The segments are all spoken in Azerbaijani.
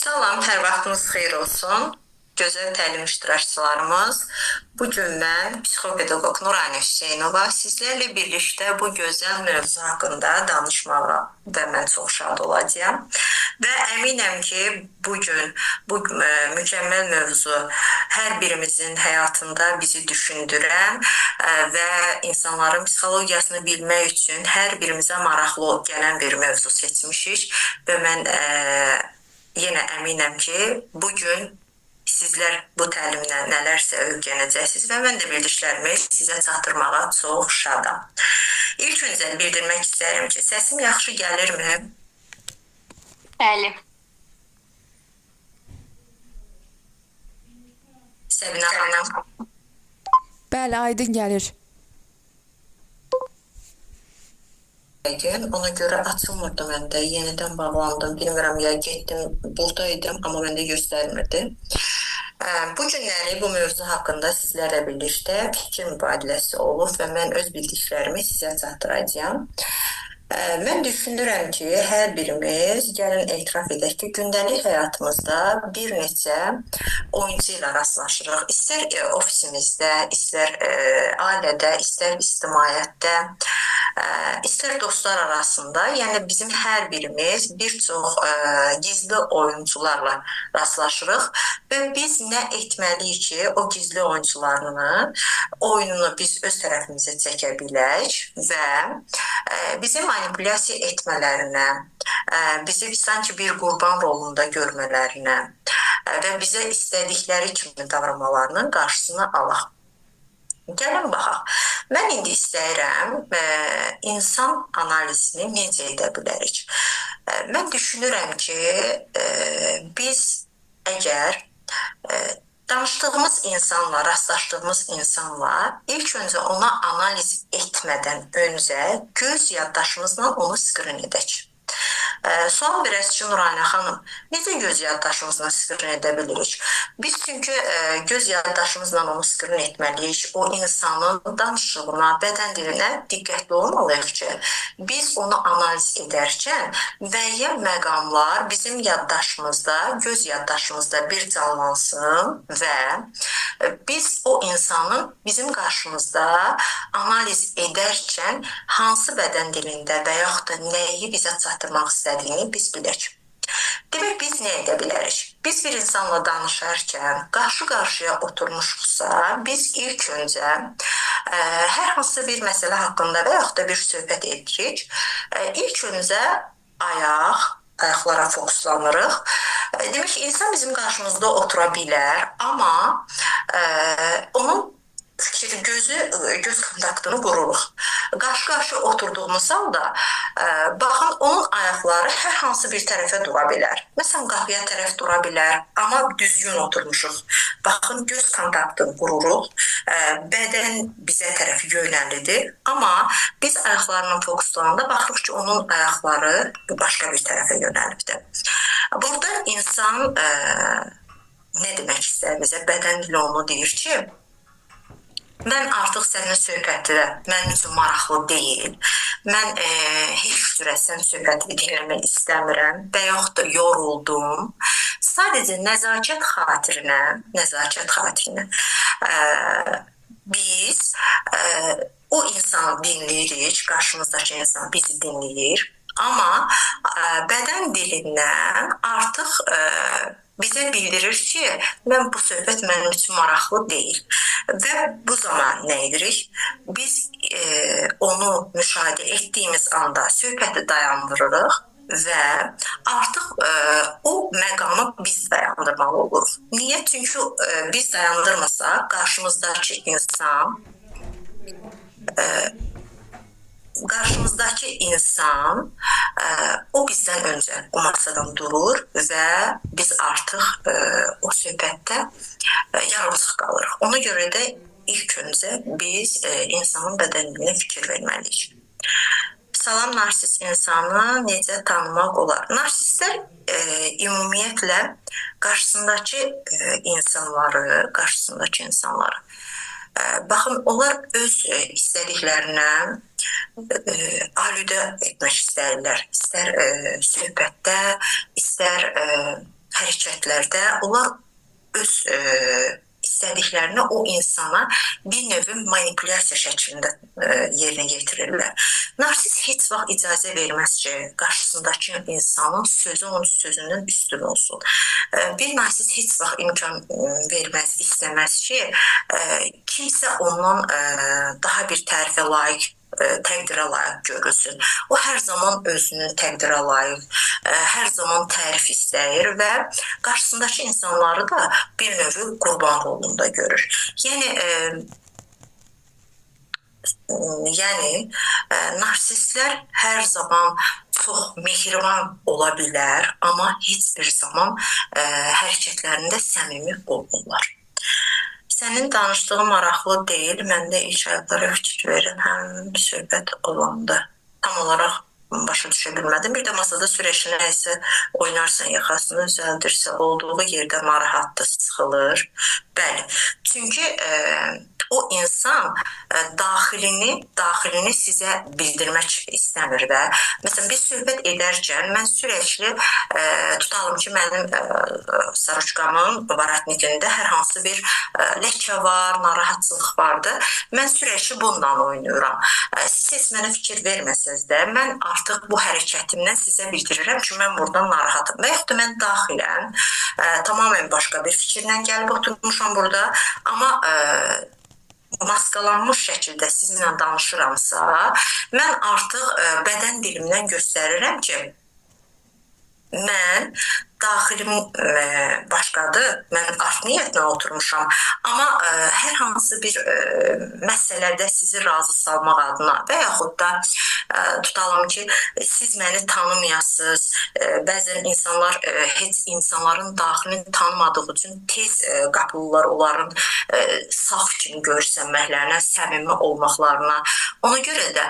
Salam, hər vaxtınız xeyir olsun. Gözəl təlim iştirakçılarımız. Bugün mən psixopedaqoq Nurani Hüseynova sizlərlə birlikdə bu gözəl mövzu haqqında danışmağa və mən çox şad olacağam. Və əminəm ki, bugün bu mükəmməl mövzu hər birimizin həyatında bizi düşündürən və insanların psixologiyasını bilmək üçün hər birimizə maraqlı gələn bir mövzu seçmişik və mən yenə əminəm ki, bugün sizlər bu təlimdən nələrsə öyrənəcəksiniz və mən də bildiklərimi sizə çatdırmağa çox şadam. İlk öncə bildirmək istəyirəm ki, səsim yaxşı gəlirmi? Bəli. Səbinə xanım. Bəli, aydın gəlir. Ona görə açılmırdı məndə, yenidən bağlandım, bilmirəm ya getdim, buradaydım, amma məndə göstərmirdi. Bu günləri bu mövzu haqqında sizlərlə birlikdə fikir mübadiləsi olub və mən öz bildiklərimi sizə çatdıracağam. Mən düşünürəm ki, hər birimiz gəlin etiraf edək ki, gündəlik həyatımızda bir neçə oyuncu ilə rastlaşırıq. İstər ofisimizdə, istər ailədə, istər ictimaiyyətdə, istər dostlar arasında, yəni bizim hər birimiz bir çox gizli oyuncularla rastlaşırıq və biz nə etməliyik ki, o gizli oyununu biz öz tərəfimizə çəkə bilək və bizi manipulyasiya etmələrinə, bizi sanki bir qurban rolunda görmələrinə və bizə istədikləri kimi davranmalarının qarşısını alaq. Gəlin baxaq. Mən indi istəyirəm insan analizini necə edə bilərik. Mən düşünürəm ki, biz əgər danışdığımız insanla, rastlaşdığımız insanla ilk öncə ona analiz etmədən öncə göz yaddaşımızla onu skrin edək. Sual verək ki, Nurani xanım, necə göz yaddaşımızla skrin edə bilirik? Biz çünki göz yaddaşımızla onu skrin etməliyik, o insanın danışığına, bədən dilinə diqqətli olmalıyıq ki, biz onu analiz edərkən müəyyən məqamlar bizim yaddaşımızda, göz yaddaşımızda bir canlansın və biz o insanın bizim qarşımızda analiz edərkən hansı bədən dilində və yaxud da nəyi bizə çatdırmaq istədiyini biz bilək. Demək, biz nə edə bilərik? Biz bir insanla danışarkən, qarşı-qarşıya oturmuşuqsa, biz ilk öncə hər hansı bir məsələ haqqında və yaxud da bir söhbət edirik. İlk öncə ayaqlara fokuslanırıq. Demək ki, insan bizim qarşımızda otura bilər, amma onun göz kontaktını qururuq. Qarşı-qarşı oturduğumuz halda baxın, onun ayaqları hər hansı bir tərəfə dura bilər. Məsələn, qapıya tərəf dura bilər, amma düzgün oturmuşuq. Baxın, göz kontaktını qururuq, bədən bizə tərəf yönəlidir, amma biz ayaqlarına fokuslananda baxırıq ki, onun ayaqları başqa bir tərəfə yönəlibdir. Burada insan nə demək istər bizə? Bədən dili onu deyir ki, mən artıq sənin söhbətlə mənim üçün maraqlı deyil. Mən heç cürə sən söhbətini dinləmək istəmirəm və yaxud da yoruldum. Sadəcə nəzakət xatirinə biz o insanı dinləyirik, qarşımızdakı insan bizi dinləyir. Amma bədən dilindən artıq bizə bildirir ki, mən bu söhbət mənim üçün maraqlı deyil. Və bu zaman nə edirik? Biz onu müşahidə etdiyimiz anda söhbəti dayandırırıq və artıq o məqamı biz dayandırmalı oluruq. Niyə? Çünki biz dayandırmasaq qarşımızdakı insan o bizdən öncə o masadan durur və biz artıq o söhbətdə yarımçıq qalırıq. Ona görə də ilk öncə biz insanın bədən dilinə fikir verməliyik. Salam, narsist insanı necə tanımaq olar? Narsistlər ümumiyyətlə qarşısındakı insanları baxın, onlar öz istədiklərinə alüdə etmək istəyirlər. İstər söhbətdə, istər hərəkətlərdə onlar öz istədiklərini o insana bir növ manipulyasiya şəklində yerinə yetirirlər. Narsist heç vaxt icazə verməz ki, qarşısındakı insanın sözü onun sözündən üstün olsun. Bir narsist heç vaxt imkan verməz, istəməz ki, kimsə ondan daha bir tərifə layiq, təqdirə layiq görülsün. O hər zaman özünün təqdirə layiq, hər zaman tərif istəyir və qarşısındakı insanları da bir növ qurban rolunda görür. Yəni narsistlər hər zaman çox mehriban ola bilər, amma heç bir zaman hərəkətlərində səmimi olmurlar. Sənin danışdığın maraqlı deyil, mən də ilk ayaqlara fikir verin, həm söhbət olanda tam olaraq başa düşə bilmədim. Bir də masada süreçli nəysə oynarsan, yaxasını düzəldirsə, olduğu yerdə narahatdır, sıxılır. Bəli, çünki o insan daxilini sizə bildirmək istəmir də. Məsələn, biz söhbət edərkən mən sürekli tutalım ki, mənim saruçkamın varatnikində hər hansı bir ləkə var, narahatçılıq vardır. Mən sürekli bundan oynayıram. Siz mənə fikir verməsəz də, mən artıq bu hərəkətimdən sizə bildirirəm ki, mən buradan narahatım. Və yaxud da mən daxilən tamamen başqa bir fikirlə gəlib oturmuşam burada, amma maskalanmış şəkildə sizinlə danışıramsa, mən artıq bədən dilimdən göstərirəm ki, mən daxilim başqadır, mən art niyyətlə oturmuşam, amma hər hansı bir məsələdə sizi razı salmaq adına və yaxud da tutalım ki, siz məni tanımayasınız, bəzən insanlar heç insanların daxilini tanımadığı üçün tez qapılırlar onların saf kimi görsənməklərinə, səmimi olmaqlarına. Ona görə də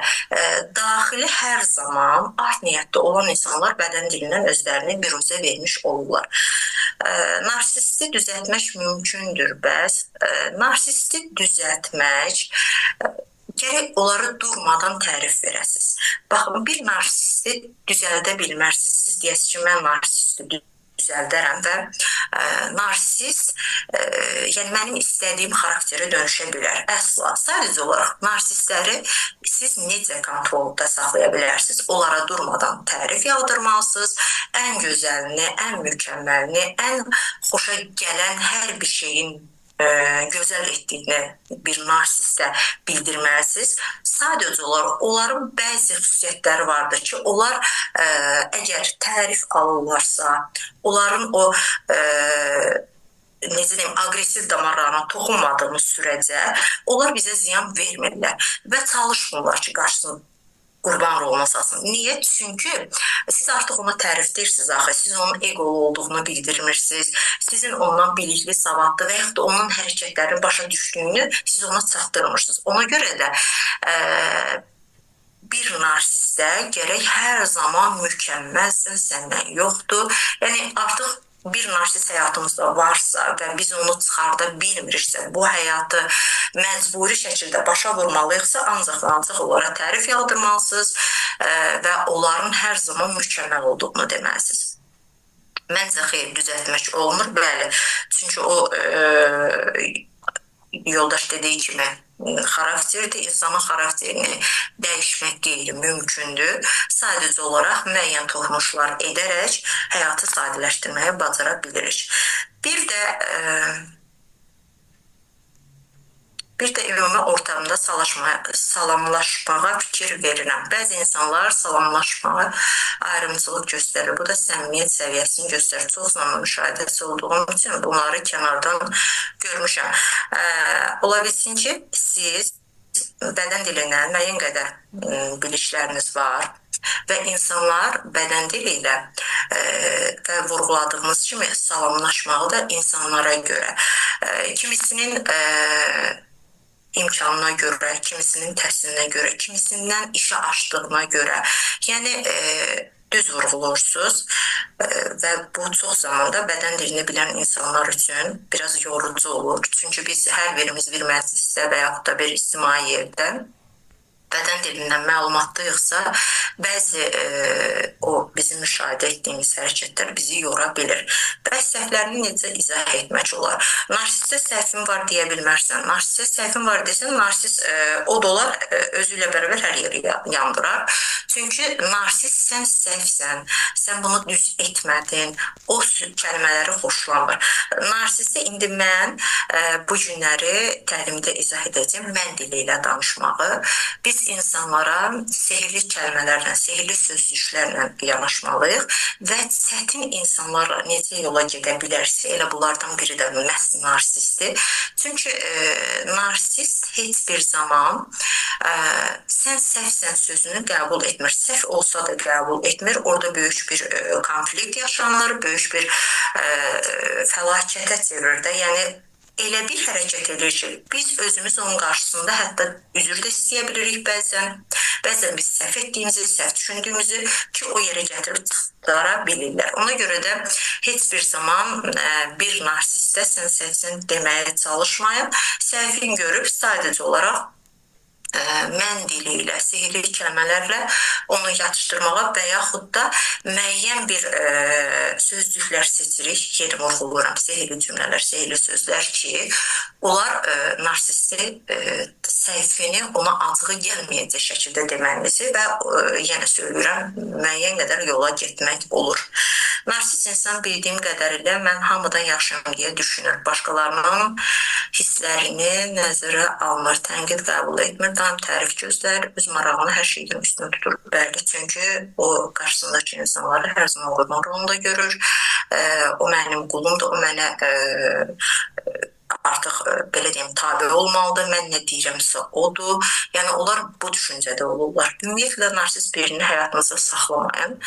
daxili hər zaman art niyyətdə olan insanlar bədən dilindən özlərini biruzə vermiş olurlar. Narsisti düzəltmək mümkündür, bəs narsisti düzəltmək gərək onları durmadan tərif verəsiniz. Baxın, bir narsisti düzəldə bilmərsiniz. Siz deyəsiniz ki, mən narsisti düzəldərəm və narsist yəni mənim istədiyim xarakterə dönüşə bilər. Əsla. Sadəcə olaraq narsistləri siz necə kontrolda saxlaya bilərsiniz? Onlara durmadan tərif yağdırmalısınız. Ən gözəlini, ən mükəmməlini, ən xoşa gələn hər bir şeyin gözəl etdiyini bir narsistə bildirməlisiniz. Sadəcə olaraq onların bəzi xüsusiyyətləri vardır ki, onlar əgər tərif alırlarsa, onların o necə deyim, aqressiv damarlarına toxunmadığımız sürəcə onlar bizə ziyan vermirlər və çalışmırlar ki, qarşısını qurban roluna salsın. Niyə? Çünki siz artıq ona tərifləyirsiniz axı, siz onun egolu olduğunu bildirmirsiniz, sizin ondan bilikli, savadlı və yaxud da onun hərəkətlərini başa düşdüyünü siz ona çatdırmırsınız. Ona görə də bir narsistə gərək hər zaman mükəmməlsən, səndən yoxdur. Yəni artıq bir narsist həyatımızda varsa və biz onu çıxarda bilmiriksə, bu həyatı məcburi şəkildə başa vurmalıyıqsa, ancaq onlara tərif yağdırmalısınız və onların hər zaman mükəmməl olduğunu deməlisiniz. Məncə xeyr, düzəltmək olmur, bəli. Çünki o yoldaş dediyi kimi xarakterdir, insanın xarakterini dəyişmək qeyri-mümkündür. Sadəcə olaraq müəyyən toxunuşlar edərək həyatı sadələşdirməyə bacara bilirik. Bir də ümumi ortamda salamlaşmağa fikir verirəm. Bəzi insanlar salamlaşmağa ayrımcılıq göstərir. Bu da səmimiyyət səviyyəsini göstərir. Çox zaman müşahidəsi olduğum üçün bunları kənardan görmüşəm. Ola bilsin ki, siz bədən dilindən müəyyən qədər bilikləriniz var və insanlar bədən dili ilə və vurğuladığımız kimi salamlaşmağı da insanlara görə, kimisinin imkanına görə, kimisinin təhsilinə görə, kimisindən işə açdığına görə, yəni düz vurğulursunuz və bu çox zamanda bədən dilini bilən insanlar üçün biraz yorucu olur. Çünki biz hər birimiz bir məclisdə və yaxud da bir ictimai yerdə bədən dilindən məlumatlıyıqsa, bəzi o bizim müşahidə etdiyimiz hərəkətlər bizi yora bilir. Bəs səhvlərini necə izah etmək olar? Narsistdə səhvim var deyə bilmərsən. Narsistdə səhvim var desən, narsist o dolar özü ilə bərabər hər yeri yandırar. Çünki narsist sən səhvsən, sən bunu düz etmədin, o kəlmələri xoşlamır. Narsistdə indi mən bu günləri təlimdə izah edəcəm, mən dili ilə danışmağı. Biz insanlara sehirli kəlmələrlə, sehirli sözcüklərlə yanaşmalıyıq və çətin insanlarla necə yola gedə bilərsə, elə bunlardan biri də məhz narsistdir. Çünki narsist heç bir zaman sən səhvsən sözünü qəbul etmir. Səhv olsa da qəbul etmir. Orada böyük bir konflikt yaşanır, böyük bir fəlakətə çevirir də. Yəni elə bir hərəkət edir ki, biz özümüz onun qarşısında hətta üzr də istəyə bilirik bəzən. Bəzən biz səhv etdiyimizi, səhv düşündüyümüzü ki, o yerə gətirib çıxdara bilirlər. Ona görə də heç bir zaman bir narsistə sən səhvsən deməyə çalışmayın. Səhvin görüb sadəcə olaraq mən dili ilə, sehirli kəlmələrlə onu yatışdırmağa və yaxud da müəyyən bir sözcüklər seçirik, yeri vurğuluram, sehirli cümlələr, sehirli sözlər ki, onlar narsisti səhvini ona acığı gəlməyəcək şəkildə demənizi və yenə söyləyirəm, müəyyən qədər yola getmək olur. Narsist insan bildiyim qədərilə mən hamıdan yaxşıyam deyə düşünür. Başqalarının hisslərini nəzərə almır, tənqid qəbul etmir, daim tərif gözlər, öz marağını hər şeydən üstün tutur. Bəli, çünki o qarşısındakı insanları hər zaman qurban rolunda görür. O mənim qulumdur, o mənə artıq belə deyim, tabe olmalıdır, mən nə deyirəmsə odur. Yəni onlar bu düşüncədə olurlar. Ümumiyyətlə narsist birini həyatınızda saxlamayın.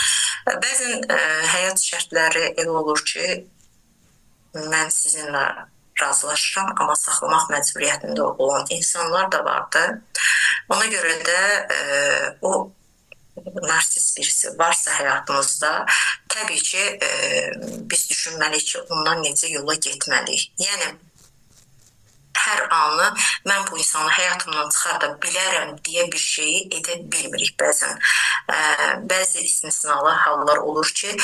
Bəzən həyat şərtləri elə olur ki, mən sizinlə razılaşıram, amma saxlamaq məcburiyyətində olan insanlar da vardı. Ona görə də o narsist birisi varsa həyatımızda, təbii ki, biz düşünməliyik ki, ondan necə yola getməliyik. Yəni, hər anı mən bu insanı həyatımdan çıxarda bilərəm deyə bir şeyi edə bilmirik bəzən. Bəzi istisnalı hallar olur ki,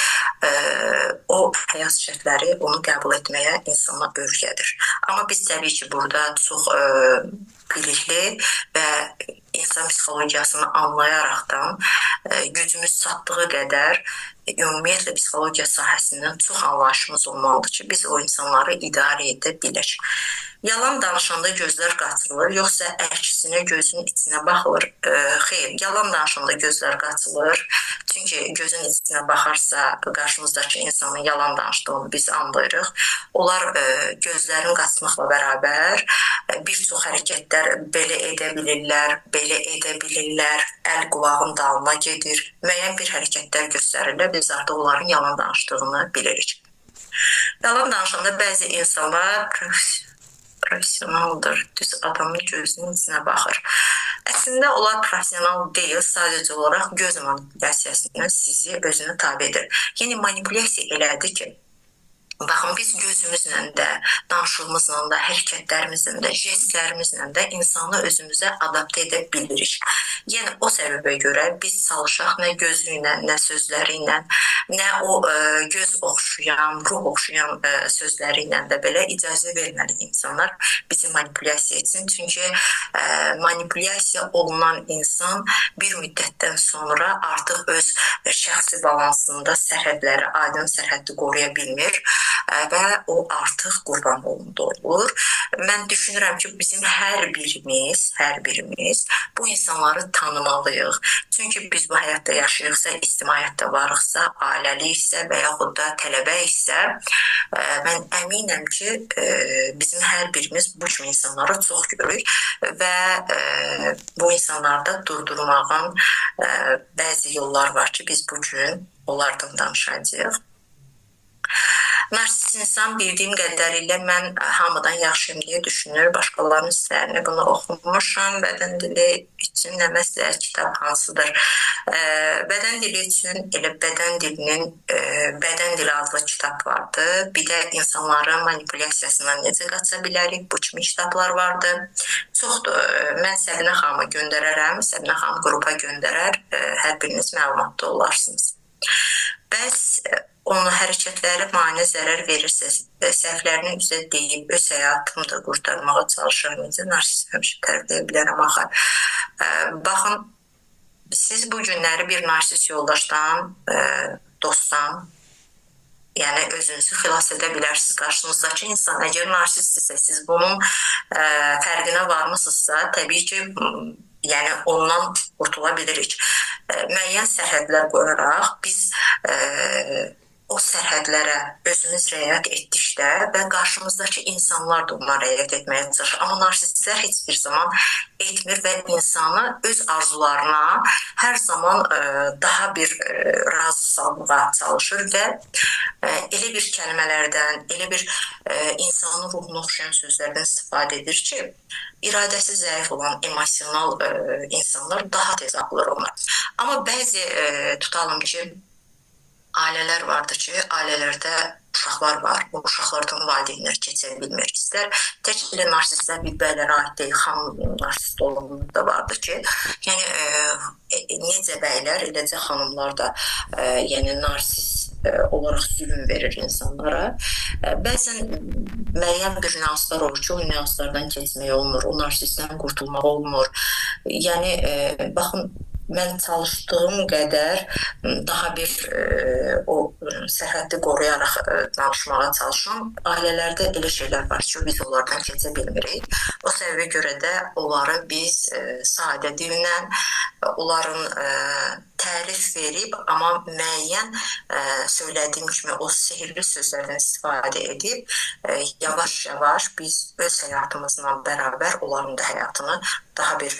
o həyat şərtləri onu qəbul etməyə insana öyrədir. Amma biz təbii ki, burada çox bilikli və insan psixologiyasını anlayaraqdan gücümüz çatdığı qədər ümumiyyətlə psixologiya sahəsindən çox anlayışımız olmalıdır ki, biz o insanları idarə edə bilir. Yalan danışanda gözlər qaçılır, yoxsa əksinə gözün içinə baxılır? Xeyr, yalan danışanda gözlər qaçılır. Çünki gözün içinə baxarsa qarşımızdakı insanın yalan danışdığını biz anlayırıq. Onlar gözlərin qaçmaqla bərabər bir çox hərəkətlər belə edə bilirlər, belə edə bilirlər, əl qulağın dalına gedir, müəyyən bir hərəkətlər göstərirlər, biz artıq onların yalan danışdığını bilirik. Yalan danışanda bəzi insanlar professionaldır, düz adamın gözünün içinə baxır. Əslində onlar professional deyil, sadəcə olaraq göz manipulyasiyasından sizi özünə tabe edir. Yəni manipulyasiya elədir ki, baxın, biz gözümüzlə də, danışığımızla da, hərəkətlərimizlə də, jestlərimizlə də insanı özümüzə adapte edə bilirik. Yəni, o səbəbə görə biz çalışaq nə gözü ilə, nə sözləri ilə, nə o göz oxşayan, ruh oxşayan sözləri ilə də belə icazə verməli insanlar bizi manipulyasiya etsin. Çünki manipulyasiya olunan insan bir müddətdən sonra artıq öz şəxsi balansında sərhədləri, aydın sərhəddi qoruya bilmir və o artıq qurban olundu olur. Mən düşünürəm ki, bizim hər birimiz bu insanları tanımalıyıq. Çünki biz bu həyatda yaşayırıqsa, ictimaiyyətdə varıqsa, ailəliksə və yaxud da tələbəyiksə, mən əminəm ki, bizim hər birimiz bu kimi insanları çox görürük və bu insanlarda durdurmağın bəzi yollar var ki, biz bugün onlardan danışacağıq. Narsist insan bildiyim qədərilə mən hamıdan yaxşıyım deyə düşünür. Başqalarının hisslərini bunu oxumuşam. Bədən dili üçün nə məsləhət kitab hansıdır? Bədən dili üçün elə bədən dilinin bədən dili adlı kitab vardı. Bir də insanların manipulyasiyasından necə qaça bilərik? Bu kimi kitablar vardı. Çoxdur. Mən Səbinə xanıma göndərərəm. Səbinə xanım qrupa göndərər. Hər biriniz məlumatda olarsınız. Bəs onun hərəkətləri mənə zərər verirsə, səhvlərini üzə deyib öz həyatımı da qurtarmağa çalışıram. Necə narsist həmişə tərifləyə bilərəm axı. Baxın, siz bu günləri bir narsist yoldaşdan, dostdan, yəni özünüzü xilas edə bilərsiniz. Qarşınızdakı insan əgər narsistdirsə, siz bunun fərqinə varmısınızsa, təbii ki, yəni ondan qurtula bilirik. Müəyyən sərhədlər qoyaraq biz o sərhədlərə özümüz riayət etdikdə və qarşımızdakı insanlar da ona riayət etməyə çalışır. Amma narsistlər heç bir zaman etmir və insanı öz arzularına hər zaman daha bir razı salmağa çalışır və elə bir kəlmələrdən, elə bir insanın ruhunu oxşayan sözlərdən istifadə edir ki, iradəsi zəif olan emosional insanlar daha tez ağılır onlar. Amma bəzi tutalım ki, ailələr vardır ki, ailələrdə uşaqlar var. Bu uşaqlardan valideynlər keçə bilmir. İstər tək elə narsistlər bir bəylərə aid deyil, xanım narsist olumlu da vardır ki, yəni necə bəylər, eləcə xanımlar da yəni narsist olaraq zülm verir insanlara. Bəzən müəyyən bir nüanslar olur ki, o nüanslardan keçmək olmur, o narsistdən qurtulmaq olmur. Yəni, baxın, mən çalışdığım qədər daha bir o sərhəddi qoruyaraq danışmağa çalışıram. Ailələrdə elə şeylər var ki, biz onlardan keçə bilmirik. O səbəbə görə də onları biz sadə dillə, onların tərif verib, amma müəyyən söylədiyim kimi o sehirli sözlərdən istifadə edib, yavaş-yavaş biz öz həyatımızla bərabər onların da həyatını daha bir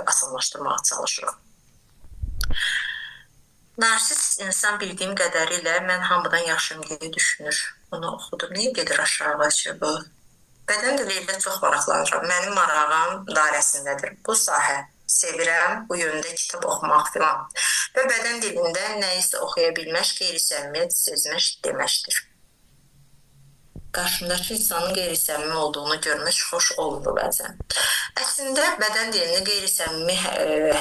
asanlaşdırmağa çalışırıq. Narsist insan bildiyim qədərilə mən hamıdan yaxşıyım deyə düşünür. Onu oxudum. Niyə gedir aşağı ki bu? Bədən dili ilə çox maraqlanıram. Mənim marağım dairəsindədir. Bu sahə. Sevirəm, bu yöndə kitab oxumaq filan. Və bədən dilində nəyisə oxuya bilmək, qeyri-səmimiyyət sezmək deməkdir. Qarşımdakı insanın qeyri-səmimi olduğunu görmək xoş olmur bəzən. Əslində, bədən dilini qeyri-səmimi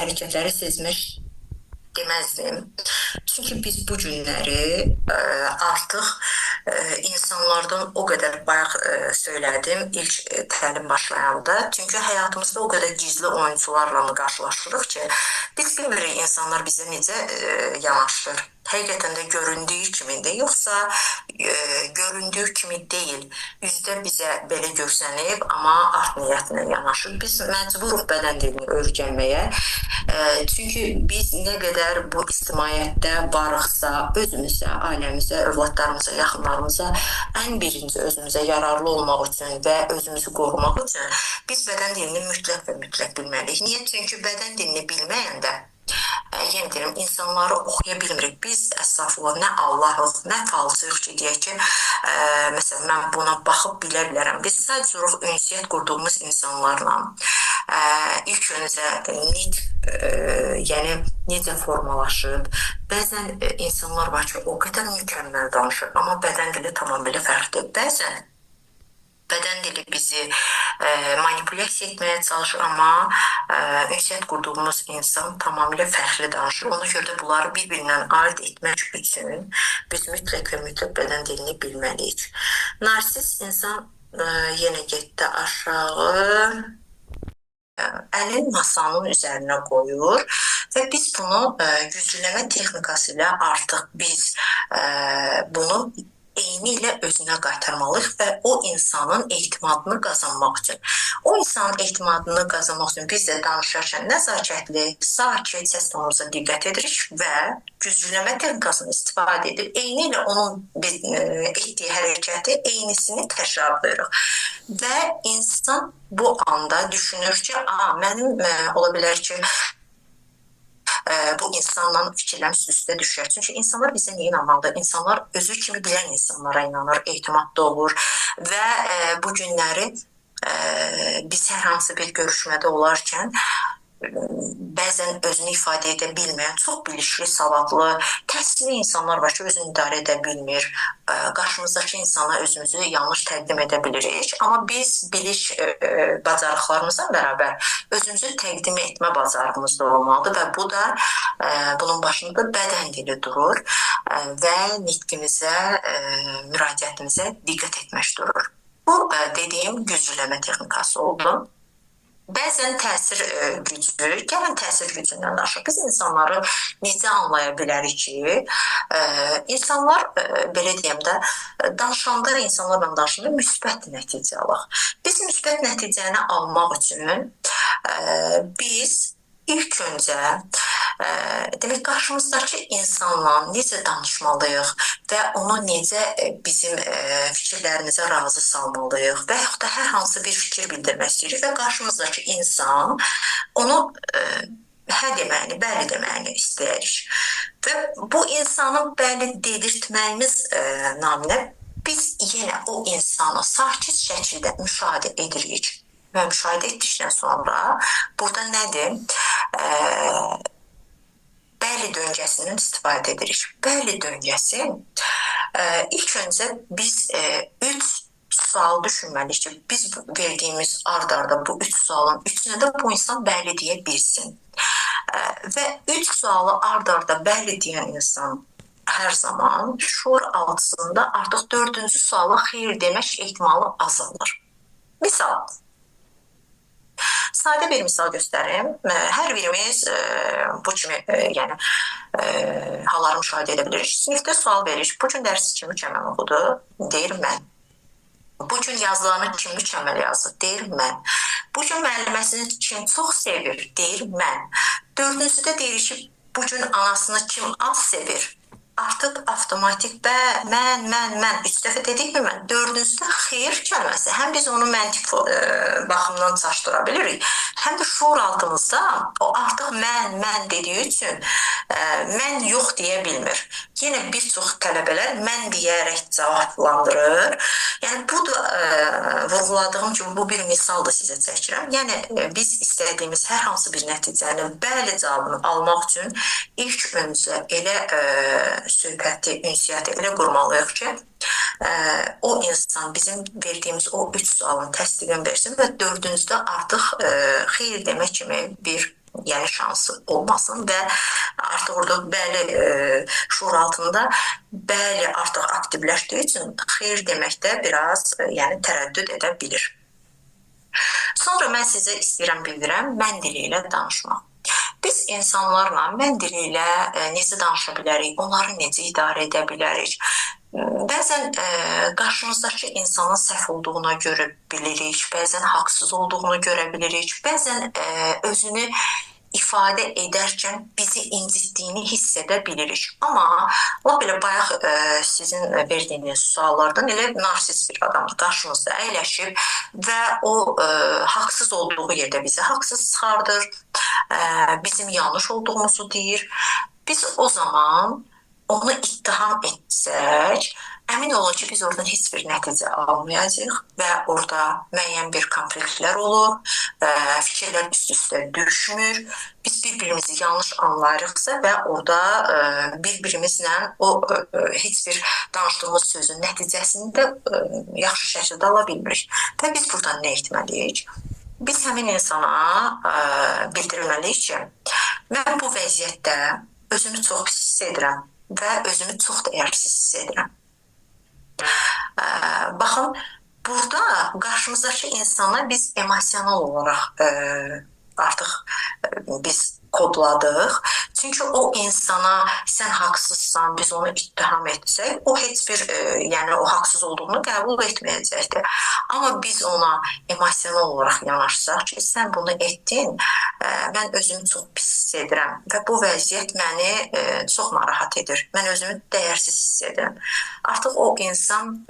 hərəkətləri sezmək deməzdim. Çünki biz bu günləri artıq insanlardan o qədər bayaq söylədim ilk təlim başlayanda. Çünki həyatımızda o qədər gizli oyuncularla qarşılaşırıq ki, biz bilmirik insanlar bizə necə yanaşır. Həqiqətən də göründüyü kimidir, yoxsa göründüyü kimi deyil. Üzdə bizə belə görsənib, amma art niyyətlə yanaşır. Biz məcburuq bədən dilini öyrənməyə. Çünki biz nə qədər bu ictimaiyyətdə varıqsa, özümüzə, ailəmizə, övladlarımıza, yaxınlarımıza, ən birinci özümüzə yararlı olmaq üçün və özümüzü qorumaq üçün biz bədən dilini mütləq və mütləq bilməliyik. Niyə? Çünki bədən dilini bilməyəndə yenə deyirəm, insanları oxuya bilmirik. Biz əslafullah nə Allahıq, nə falcıyıq ki, deyək ki, məsələn, mən buna baxıb bilə bilərəm. Biz sadəcə olaraq ünsiyyət qurduğumuz insanlarla ilk öncə yəni necə formalaşıb. Bəzən insanlar var ki, o qədər mükəmməl danışır, amma bədən dili tamamilə fərqlidir. Bəzən bədən dili bizi manipulyasiya etməyə çalışır, amma ünsiyyət qurduğumuz insan tamamilə fərqli danışır. Ona görə də bunları bir-birindən ayırt etmək üçün biz mütləq və mütləq bədən dilini bilməliyik. Narsist insan yenə getdi aşağı, əlin masanın üzərinə qoyur və biz bunu gücləmə texnikası ilə artıq biz bunu eyni ilə özünə qaytarmalıyıq və o insanın etimadını qazanmaq üçün. O insanın etimadını qazanmaq üçün biz də danışarkən nəzakətli, sakit səs tonumuza diqqət edirik və gücləmə texnikasını istifadə edib eyni ilə onun etdiyi hərəkəti eynisini təkrarlayırıq. Və insan bu anda düşünür ki, mənim ola bilər ki, bu insanla fikirlərimiz üstə düşər. Çünki insanlar bizə niyə inanmalıdır? İnsanlar özü kimi bilən insanlara inanır, etimadda olur və bu günləri biz hər hansı bir görüşmədə olarkən bəzən özünü ifadə edə bilməyən, çox bilikli, savadlı, təhsilli insanlar var ki, özünü idarə edə bilmir. Qarşımızdakı insana özümüzü yanlış təqdim edə bilirik. Amma biz bilik bacarıqlarımızla bərabər özümüzü təqdim etmə bacarığımız da olmalıdır və bu da bunun başında bədən dili durur və nitqimizə, müraciətimizə diqqət etmək durur. Bu dediyim gücləmə texnikası oldu. Bəzən təsir gücü, gəlin təsir gücündən danışaq. Biz insanları necə anlaya bilərik ki, insanlar, belə deyəm də, danışanda, insanlarla danışanda müsbət nəticə alaq. Biz müsbət nəticəni almaq üçün biz ilk öncə demək qarşımızdakı insanla necə danışmalıyıq və onu necə bizim fikirlərimizə razı salmalıyıq və yaxud da hər hansı bir fikir bildirmək istəyirik və qarşımızdakı insan onu hə deməyini, bəli deməyini istəyirik. Və bu insanı bəli dedirtməyimiz naminə biz yenə o insanı sakit şəkildə müşahidə edirik və müşahidə etdikdən sonra burada nədir? Bəli döngəsindən istifadə edirik. Bəli döngəsi ilk öncə biz 3 sual düşünməliyik ki, biz verdiyimiz ard-arda bu 3 sualın üçünə də bu insan bəli deyə bilsin. Və 3 sualı ard-arda bəli deyən insan hər zaman şuur altında artıq 4-cü suala xeyir demək ehtimalı azalır. Misal, sadə bir misal göstərim. Hər birimiz bu kimi yəni halları müşahidə edə bilirik. Sinifdə sual verir. Bu gün dərsi kim mükəmməl oxudu? Deyir mən. Bu gün yazılarını kim mükəmməl yazdı? Deyir mən. Bu gün müəlliməsini kim çox sevir? Deyir mən. Dördüncüdə deyir ki, bu gün anasını kim az sevir? Artıq avtomatik mən 3 dəfə dedik mi mən? Dördüncüdə xeyir kəlməsi. Həm biz onu məntiq baxımdan çaşdıra bilirik, həm də şuur altımızda o artıq mən dediyi üçün mən yox deyə bilmir. Yenə bir çox tələbələr mən deyərək cavablandırır. Yəni bu da vurğuladığım kimi bu bir misaldır sizə çəkirəm. Yəni biz istədiyimiz hər hansı bir nəticəni bəli cavabını almaq üçün ilk öncə elə söhbəti, ünsiyyəti elə qurmalıyıq ki, o insan bizim verdiyimiz o 3 sualın təsdiqini versin və dördüncüdə artıq xeyir demək kimi bir şansı olmasın və artıq orada bəli şuur altında bəli artıq aktivləşdiyi üçün xeyir deməkdə biraz tərəddüd edə bilir. Sonra mən sizə istəyirəm bildirəm mən dili ilə danışmaq. Biz insanlarla mən dili ilə necə danışa bilərik, onları necə idarə edə bilərik? Bəzən qarşımızdakı insanın səhv olduğuna görə bilirik, bəzən haqsız olduğunu görə bilirik, bəzən özünü ifadə edərkən bizi incitdiyini hiss edə bilirik. Amma o belə bayaq sizin verdiyiniz suallardan elə narsist bir adamdır qarşımızda əyləşib və o haqsız olduğu yerdə bizi haqsız çıxardır, bizim yanlış olduğumuzu deyir. Biz o zaman onu ittiham etsək, əmin olun ki, biz oradan heç bir nəticə almayacağıq və orada müəyyən bir konfliktlər olur, fikirlər üst-üstə düşmür, biz bir-birimizi yanlış anlayırıqsa və orada bir-birimizlə o heç bir danışdığımız sözün nəticəsini də yaxşı şəkildə ala bilmirik. Və biz buradan nə etməliyik? Biz həmin insana bildirməliyik ki, mən bu vəziyyətdə özümü çox pis hiss edirəm və özümü çox dəyərsiz hiss edirəm. Baxın, burada qarşımızdakı insana biz emosional olaraq artıq biz kodladıq. Çünki o insana sən haqsızsan, biz onu ittiham etsək, o heç bir, o haqsız olduğunu qəbul etməyəcəkdir. Amma biz ona emosional olaraq yanaşsaq ki, sən bunu etdin, mən özümü çox pis hiss edirəm və bu vəziyyət məni çox narahat edir. Mən özümü dəyərsiz hiss edirəm. Artıq o insan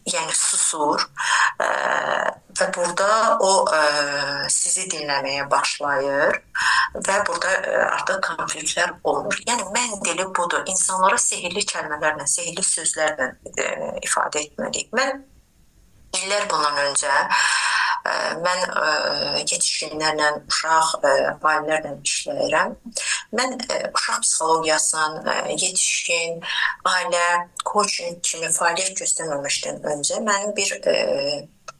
yəni susur və burada o sizi dinləməyə başlayır və burada artıq konfliktlər olur. Yəni mən dili budur. İnsanlara sehirli kəlmələrlə, sehirli sözlərlə ifadə etməliyik. Mən illər bundan öncə mən yetişkinlərlə, uşaq ailələrlə işləyirəm. Mən uşaq psixologiyasının, yetişkin, ailə, coaching kimi fəaliyyət göstərməmişdən öncə mənim bir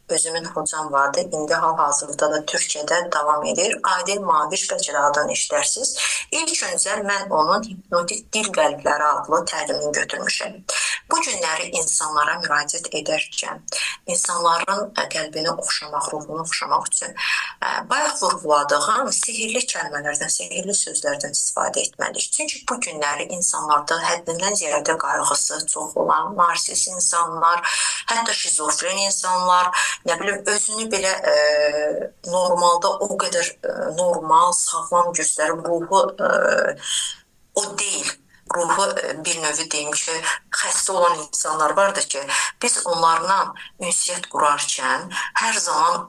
özümün hocam vardı. İndi hal-hazırda da Türkiyədə davam edir. Adil Maviş bəlkə də adını eşidərsiniz. İlk öncə mən onun hipnotik dil qəlbləri adlı təlimini götürmüşəm. Bu günləri insanlara müraciət edərkən, insanların qəlbini oxşamaq, ruhunu oxşamaq üçün bayaq vurğuladığım sehirli kəlmələrdən, sehirli sözlərdən istifadə etməliyik. Çünki bu günləri insanlarda həddindən ziyadə qayğısı çox olan, narsist insanlar, hətta şizofren insanlar, nə bilim, özünü belə normalda o qədər normal, sağlam göstərib, ruhu o deyil. Ruhu bir növü deyim ki, xəstə olan insanlar vardır ki, biz onlarla ünsiyyət qurarkən hər zaman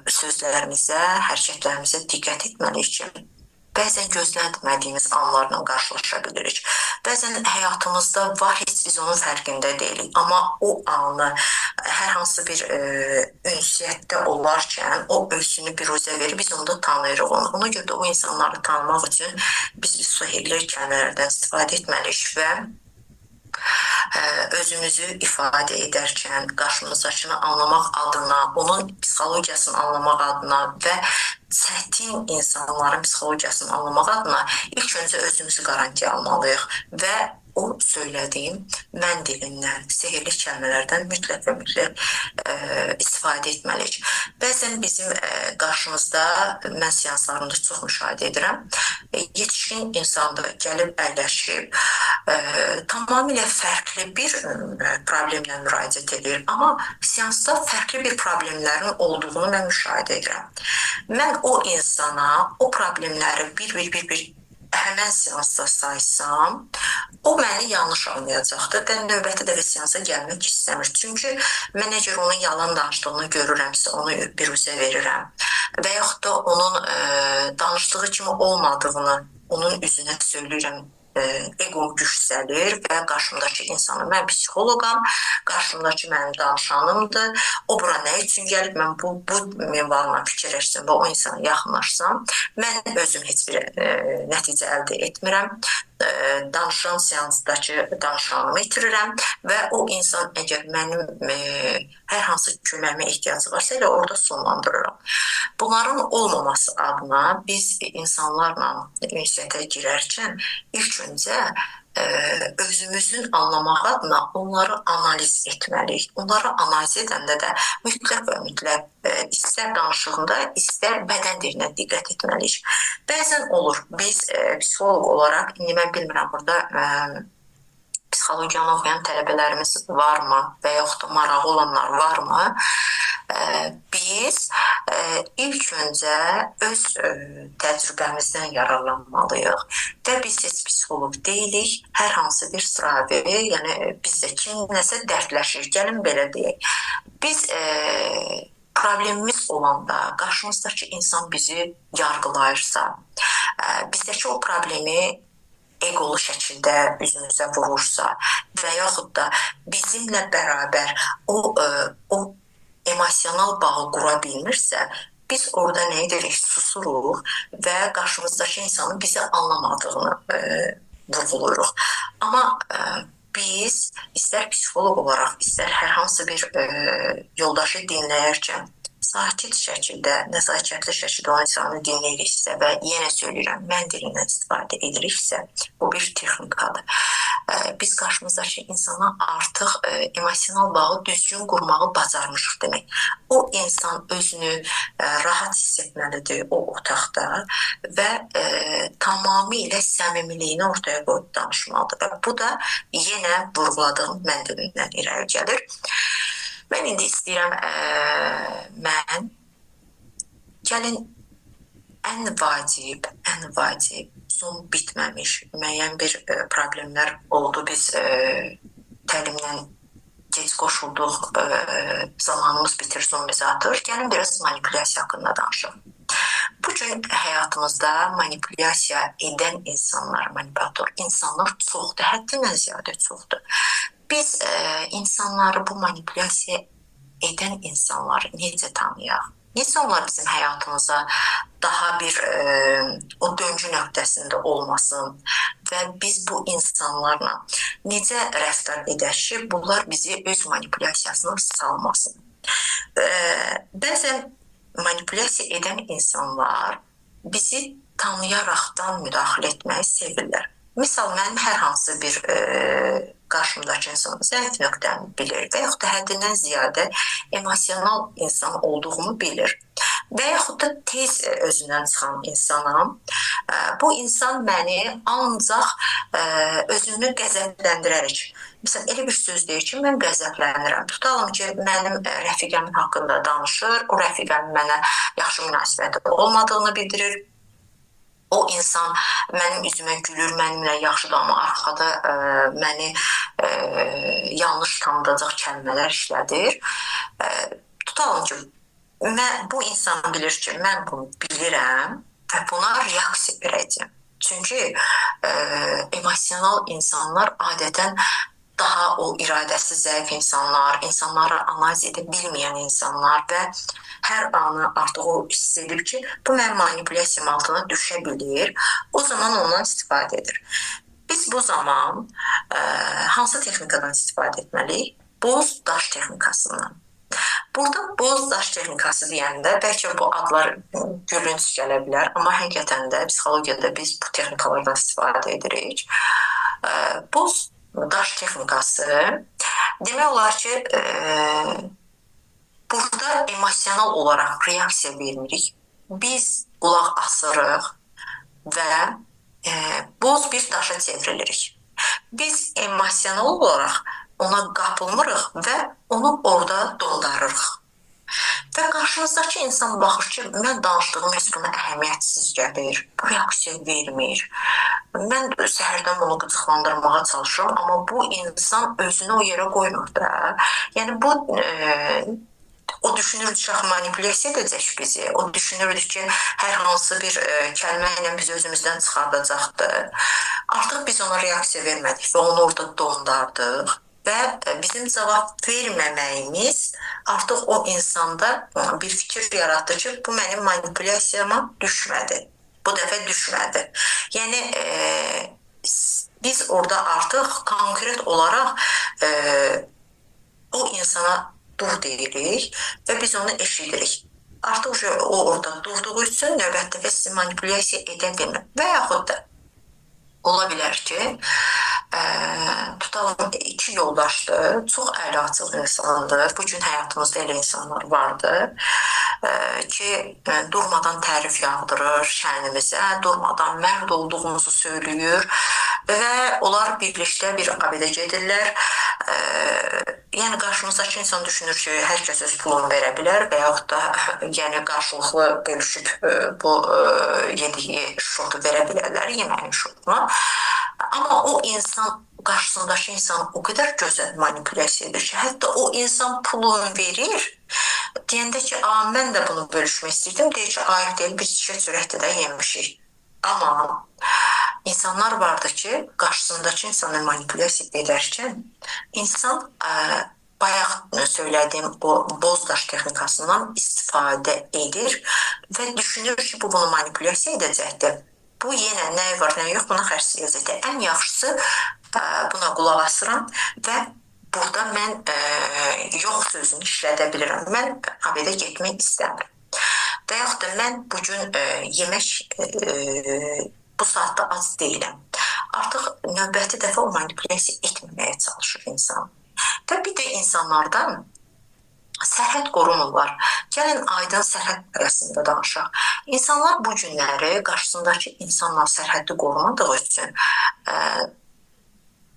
sözlərimizə, hərəkətlərimizə diqqət etməliyik ki, bəzən gözlənmədiyimiz anlarla qarşılaşa bilirik. Bəzən həyatımızda var, heç biz onun fərqində deyilik. Amma o anı hər hansı bir ünsiyyətdə olarkən o özünü biruzə verir, biz onu da tanıyırıq. Ona görə də o insanları tanımaq üçün biz sehirli kəlmələrdən istifadə etməliyik və özümüzü ifadə edərkən, qarşımızdakını anlamaq adına, onun psixologiyasını anlamaq adına və çətin insanların psixologiyasını anlamaq adına ilk öncə özümüzü qarantiya almalıyıq və o söylədiyim mən dilindən, sehirli kəlmələrdən mütləq və mütləq istifadə etməliyik. Bəzən bizim qarşımızda, mən seanslarımda çox müşahidə edirəm, yetişkin insandır, gəlib əyləşib, tamamilə fərqli bir problemlə müraciət edir. Amma seansda fərqli bir problemlərin olduğunu mən müşahidə edirəm. Mən o insana o problemləri bir həmən seansda saysam, o məni yanlış anlayacaqdır və növbəti dəfə seansa gəlmək istəmir. Çünki mən əgər onun yalan danışdığını görürəmsə, onu biruzə verirəm və yaxud da onun danışdığı kimi olmadığını onun üzünə söyləyirəm. Eqom güçsəlir və qarşımdakı insanı, mən psixoloqam, qarşımdakı mənim danışanımdır, o bura nə üçün gəlib, mən bu minvalına fikirləşsəm və o insana yaxınlaşsam, mən özüm heç bir nəticə əldə etmirəm. Danışan seansdakı danışanımı itirirəm və o insan əgər mənim hər hansı köməyimə ehtiyacı varsa elə orada sonlandırıram. Bunların olmaması adına biz insanlarla ünsiyyətə girərkən ilk öncə özümüzün anlamaq adına onları analiz etməliyik. Onları analiz edəndə də mütləq və mütləq istər danışığında, istər bədən dilinə diqqət etməliyik. Bəzən olur, biz psixoloq olaraq, indi mən bilmirəm burada psixologiyanı oxuyan tələbələrimiz varmı və yaxud da marağı olanlar varmı? Biz ilk öncə öz təcrübəmizdən yararlanmalıyıq və biz heç psixoloq deyilik, hər hansı bir sıravi, yəni bizdə kim nəsə dərdləşir, gəlin belə deyək. Biz problemimiz olanda, qarşımızdakı insan bizi yargılayırsa, bizdəki o problemi eqolu şəkildə üzümüzə vurursa və yaxud da bizimlə bərabər o emosional bağı qura bilmirsə, biz orada nə edirik? Susuruq və qarşımızdakı insanın bizi anlamadığını vurğuluruq. Amma biz istər psixoloq olaraq, istər hər hansı bir yoldaşı dinləyərkən sakit şəkildə, nəzakətli şəkildə o insanı dinləyiriksə və yenə söyləyirəm, mən dilindən istifadə ediriksə, bu bir texnikadır. Biz qarşımızdakı insana artıq emosional bağı düzgün qurmağı bacarmışıq demək. O insan özünü rahat hiss etməlidir o otaqda və tamamilə səmimiliyini ortaya qoyub danışmalıdır. Və bu da yenə vurğuladığım mən dilindən irəli gəlir. Mən indi istəyirəm, mən gəlin ən vacib, son bitməmiş müəyyən bir problemlər oldu. Biz təlimlə gec qoşulduq, zamanımız bitir, zombizə atır. Gəlin biraz manipulyasiya haqqında danışaq. Bu gün həyatımızda manipulyasiya edən insanlar, manipulator insanlar çoxdur, həddindən ziyadə çoxdur. Biz insanları, bu manipulyasiya edən insanları necə tanıyaq? Necə onlar bizim həyatımıza daha bir o döngü nöqtəsində olmasın və biz bu insanlarla necə rəftar edək ki, bunlar bizi öz manipulyasiyasına salmasın. Bəzən manipulyasiya edən insanlar bizi tanıyaraqdan müdaxilə etməyi sevirlər. Misal, mənim hər hansı bir qarşımdakı insan zəif nöqtəmi bilir və yaxud da həddindən ziyadə emosional insan olduğumu bilir və yaxud da tez özündən çıxan insanam. Bu insan məni ancaq özünü qəzəbləndirərək, məsələn, elə bir söz deyir ki, mən qəzəblənirəm. Tutalım ki, mənim rəfiqəmin haqqında danışır, o rəfiqəmin mənə yaxşı münasibəti olmadığını bildirir. O insan mənim üzümə gülür, mənimlə yaxşıdır, amma arxada məni yanlış tanıdacaq kəlmələr işlədir. Tutalım ki, bu insan bilir ki, mən bunu bilirəm və buna reaksiya verəcəm. Çünki emosional insanlar adətən daha o iradəsi zəif insanlar, insanları analiz edə bilməyən insanlar və hər anı artıq o hiss edib ki, bu mənim manipulyasiyam altına düşə bilir, o zaman ondan istifadə edir. Biz bu zaman hansı texnikadan istifadə etməliyik? Boz daş texnikasından. Burada boz daş texnikası deyəndə bəlkə bu adlar gülünc gələ bilər, amma həqiqətən də psixologiyada biz bu texnikalardan istifadə edirik. Boz daş texnikası demək olar ki, burada emosional olaraq reaksiya vermirik. Biz qulaq asırıq və boz bir daşa çevrilirik. Biz emosional olaraq ona qapılmırıq və onu orada dondarırıq. Və qarşınızdakı insan baxır ki, mən danışdığım heç buna əhəmiyyətsiz gəlir, reaksiya vermir. Mən səhərdən bunu qıcıqlandırmağa çalışıram, amma bu insan özünü o yerə qoymur da. Yəni bu o düşünürdü ki, manipulyasiya edəcək bizi. O düşünürdü ki, hər hansı bir kəlmə ilə bizi özümüzdən çıxardacaqdır. Artıq biz ona reaksiya vermədik və onu orada dondardıq. Və bizim cavab verməməyimiz artıq o insanda bir fikir yaratdı ki, bu mənim manipulyasiyama düşmədi. Bu dəfə düşmədi. Yəni, biz orada artıq konkret olaraq o insana dur deyirik və biz onu eşidirik. Artıq o orada durduğu üçün növbəti dəfə sizi manipulyasiya edə bilmir. Və yaxud da ola bilər ki, tutalım iki yoldaşdır, çox əli açıq insandır. Bugün həyatımızda elə insanlar vardır ki, durmadan tərif yağdırır şənimizə, durmadan mərd olduğumuzu söylüyor və onlar birlikdə bir abidə gedirlər. Yəni, qarşımızdakı insan düşünür ki, hər kəs öz pulunu verə bilər və yaxud da qarşılıqlı bölüşüb bu yediyi şotu verə bilərlər, yeməyin şotunu. Amma o insan, qarşısındakı insan o qədər gözəl manipulyasiya edir ki, hətta o insan pulunu verir, deyəndə ki, mən də bunu bölüşmək istəyirdim, deyir ki, ayıq deyil, biz şişə sürətdə də yemişik. Amma insanlar vardır ki, qarşısındakı insanı manipulyasiya edərkən, insan bayaq söylədiyim o boz daş texnikasından istifadə edir və düşünür ki, bu bunu manipulyasiya edəcəkdir. Bu yenə nə var, nə yox, buna xərcləyəcəkdir. Ən yaxşısı buna qulaq asıram və burada mən yox sözünü işlədə bilirəm. Mən abidə getmək istəmirəm. Və yaxud da mən bugün yemək bu saatda az deyiləm. Artıq növbəti dəfə o manipulyasiya etməməyə çalışır insan. Və bir də insanlardan sərhəd qorunurlar. Gəlin aydın sərhəd barəsində danışaq. İnsanlar bu günləri qarşısındakı insanla sərhəddi qorumadığı üçün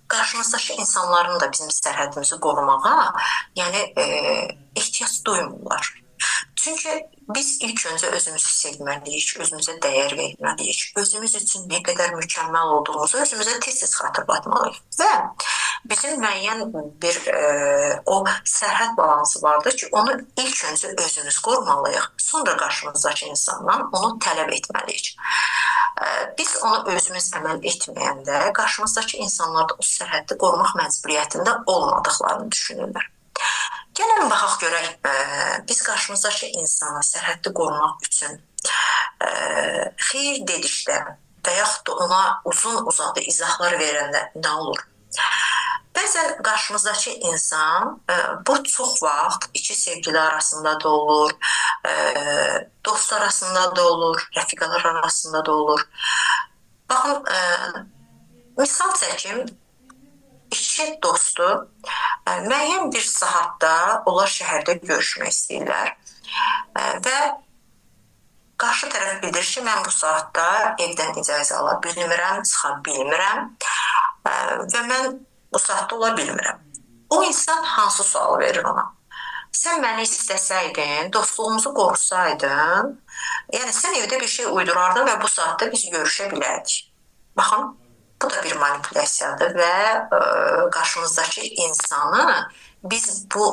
qarşımızdakı insanların da bizim sərhədimizi qorumağa ehtiyac duymurlar. Çünki biz ilk öncə özümüzü sevməliyik, özümüzə dəyər verməliyik, özümüz üçün nə qədər mükəmməl olduğumuzu özümüzə tez-tez xatırlatmalıyıq və bizim bizim müəyyən bir o sərhəd balansı vardır ki, onu ilk öncə özümüz qorumalıyıq. Sonra qarşımızdakı insandan onu tələb etməliyik. Biz onu özümüz əməl etməyəndə qarşımızdakı insanlar da o sərhəddi qorumaq məcburiyyətində olmadıqlarını düşünürlər. Gəlin baxaq görək, biz qarşımızdakı insana sərhəddi qorumaq üçün xeyir dedikdə və yaxud da ona uzun-uzadı izahlar verəndə nə olur? Bəzən qarşımızdakı insan bu çox vaxt iki sevgili arasında da olur, dost arasında da olur, rəfiqalar arasında da olur. Baxın, misal çəkim, iki dostu müəyyən bir saatda onlar şəhərdə görüşmək istəyirlər və qarşı tərəf bildirir ki, mən bu saatda evdən icazə ala bilmirəm, çıxa bilmirəm və mən bu saatda ola bilmirəm. O insan hansı sual verir ona? Sən məni istəsəydin, dostluğumuzu qorusaydın, yəni sən evdə bir şey uydurardın və bu saatda biz görüşə bilərdik. Baxın, bu da bir manipulyasiyadır və qarşımızdakı insanı biz bu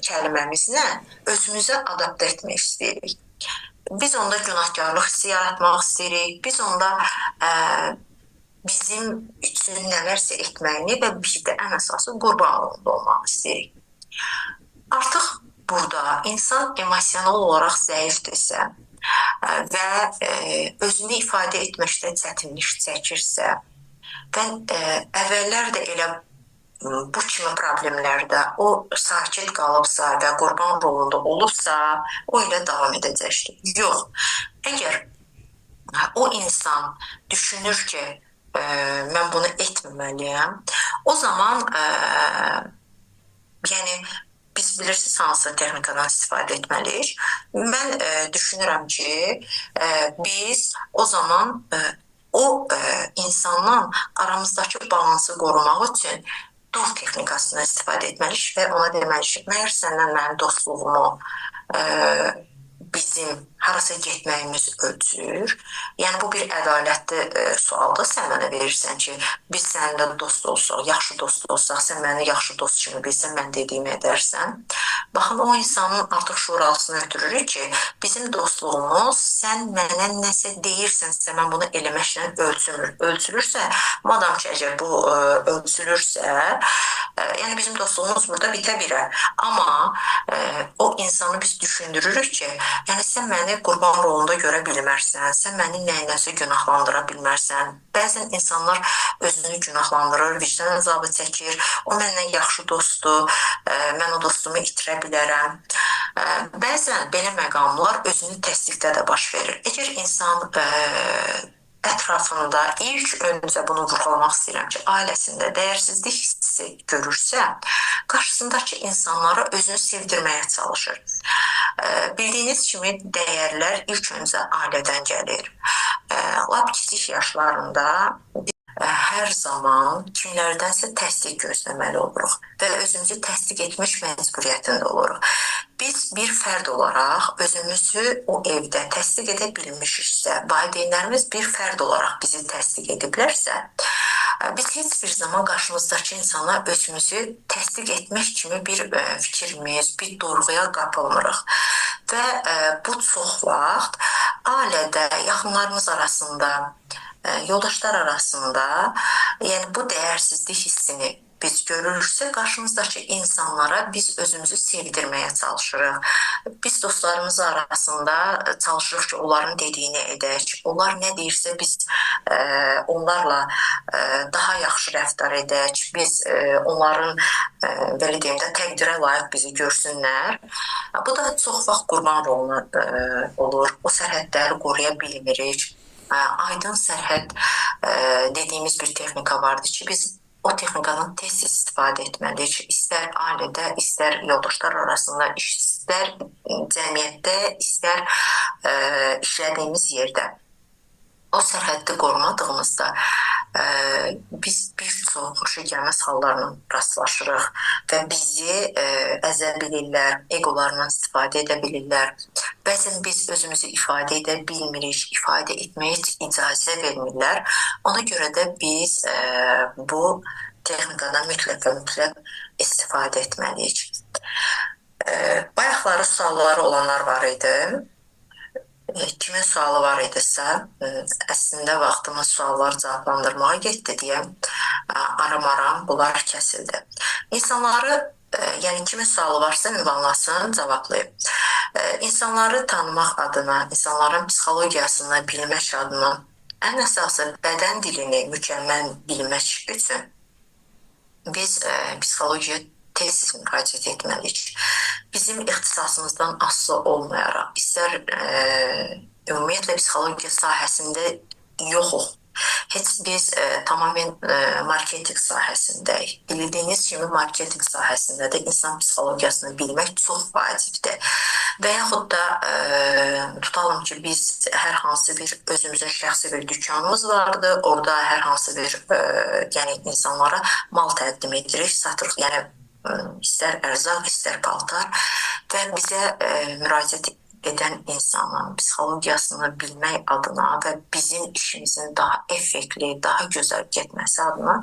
kəlməmizlə özümüzə adaptə etmək istəyirik. Biz onda günahkarlıq hissi yaratmaq istəyirik, biz onda bizim üçün nələrsə etməyini və bir də ən əsası qurbanlığında olmaq istəyirik. Artıq burada insan emosional olaraq zəifdirsə və özünü ifadə etməkdə çətinlik çəkirsə və əvvəllər də elə bu kimi problemlərdə o sakit qalıbsa və qurban rolunda olubsa, o ilə davam edəcəkdir. Yox, əgər o insan düşünür ki, mən bunu etməməliyəm, o zaman yəni biz bilirsiniz hansı texnikadan istifadə etməliyik. Mən düşünürəm ki, biz o zaman o insandan aramızdakı balansı qorumaq üçün dur texnikasından istifadə etməliyik və ona deməliyik, məyər səndən mənim dostluğumu bizim harasa getməyimiz ölçür. Yəni bu bir ədalətli sualdır. Sən mənə verirsən ki, biz səninlə dost olsaq, yaxşı dost olsaq, sən məni yaxşı dost kimi bilsən, mən dediyimi edərsən. Baxın, o insanın artıq şurasını ötürürük ki, bizim dostluğumuz sən mənə nəsə deyirsənsə, mən bunu eləməklə ölçülürsə, madam ki, əgər bu ölçülürsə, yəni bizim dostluğumuz burada bitə bilər. Amma o insanı biz düşündürürük ki, yəni sən məni qurban rolunda görə bilmərsən, sən məni nəyinəsə günahlandıra bilmərsən. Bəzən insanlar özünü günahlandırır, vicdan əzabı çəkir, o məndən yaxşı dostdur, mən o dostumu itirə bilərəm. Bəzən belə məqamlar özünü təsdiqdə də baş verir. Əgər insan ətrafında ilk öncə bunu vurğulamaq istəyirəm ki, ailəsində dəyərsizlik hissi görürsə, qarşısındakı insanlara özünü sevdirməyə çalışır. Bildiyiniz kimi dəyərlər ilk öncə ailədən gəlir. Lap kiçik yaşlarında hər zaman kimlərdənsə təsdiq gözləməli oluruq və özümüzü təsdiq etmiş məcburiyyətində oluruq. Biz bir fərd olaraq özümüzü o evdə təsdiq edə bilmişiksə, valideynlərimiz bir fərd olaraq bizi təsdiq ediblərsə, biz heç bir zaman qarşımızdakı insana özümüzü təsdiq etmək kimi bir fikrimiz, bir durğuya qapılmırıq. Və bu çox vaxt ailədə, yaxınlarımız arasında, yoldaşlar arasında, yəni bu dəyərsizlik hissini biz görürüksə, qarşımızdakı insanlara biz özümüzü sevdirməyə çalışırıq. Biz dostlarımız arasında çalışırıq ki, onların dediyini edək. Onlar nə deyirsə, biz onlarla daha yaxşı rəftar edək. Biz onların, belə deyim də, təqdirə layiq bizi görsünlər. Bu da çox vaxt qurban roluna olur. O sərhədləri qoruya bilmirik. Aydın sərhəd dediyimiz bir texnika vardır ki, biz o texnikadan tez istifadə etməliyik. İstər ailədə, istər yoldaşlar arasında, istər cəmiyyətdə, istər işlədiyimiz yerdə. O sərhəddi qorumadığımızda biz bir çox xoşagəlməz hallarla rastlaşırıq və bizi əzə bilirlər, egolarından istifadə edə bilirlər bəzən biz özümüzü ifadə edə bilmirik, ifadə etməyə heç icazə vermirlər. Ona görə də biz bu texnikadan mütləq istifadə etməliyik. Bayaqları sualları olanlar var idi. Kimin sualı var idisə, əslində vaxtımız sualları cavablandırmağa getdi deyə aram-aram bunlar kəsildi. İnsanları, yəni kimin sualı varsa ünvanlasın, cavablayıb. İnsanları tanımaq adına, insanların psixologiyasını bilmək adına, ən əsası bədən dilini mükəmməl bilmək üçün biz psixologiya tez müraciət etməliyik. Bizim ixtisasımızdan asılı olmayaraq, istər ümumiyyətlə psixologiya sahəsində yoxuq. Heç biz tamamilə marketinq sahəsindəyik. Bildiyiniz kimi marketinq sahəsində də insan psixologiyasını bilmək çox vacibdir. Və yaxud da tutalım ki, biz hər hansı bir özümüzün şəxsi bir dükanımız vardı. Orada hər hansı bir yəni insanlara mal təqdim edirik, satırıq. Yəni istər ərzaq, istər paltar və bizə müraciət edən insanın psixologiyasını bilmək adına və bizim işimizin daha effektli, daha gözəl getməsi adına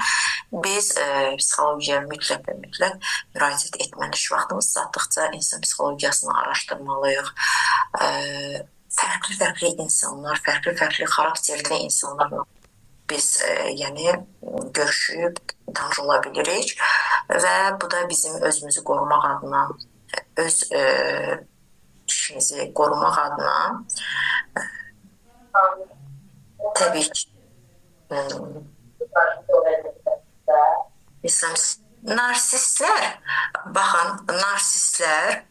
biz psixologiyaya mütləq müraciət etməliyik. Vaxtımız çatdıqca insan psixologiyasını araşdırmalıyıq. Fərqli insanlar, fərqli xarakterli insanlarla biz yəni görüşüb tanış ola bilirik və bu da bizim özümüzü qorumaq adına, öz işimizi qorumaq adına təbii ki narsistlər, baxın, narsistlər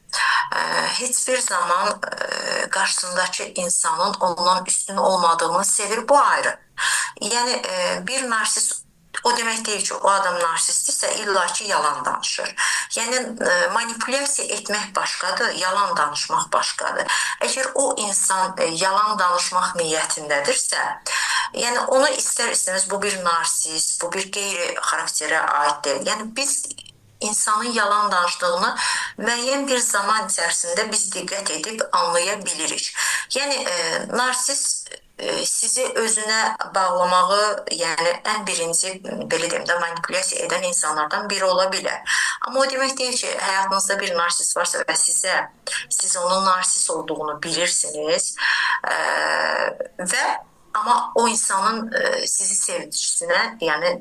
heç bir zaman qarşısındakı insanın ondan üstün olmadığını sevir, bu ayrı. Yəni bir narsist o demək deyil ki, o adam narsistdirsə illa ki yalan danışır. Yəni manipulyasiya etmək başqadır, yalan danışmaq başqadır. Əgər o insan yalan danışmaq niyyətindədirsə, yəni onu istər-istəməz bu bir narsist, bu bir qeyri-xarakterə aid deyil. Yəni biz insanın yalan danışdığını müəyyən bir zaman içərisində biz diqqət edib anlaya bilirik. Yəni narsist sizi özünə bağlamağı, yəni ən birinci belə deyim də manipulyasiya edən insanlardan biri ola bilər. Amma o demək deyil ki, həyatınızda bir narsist varsa və siz onun narsist olduğunu bilirsiniz və amma o insanın sizi sevdicinə, yəni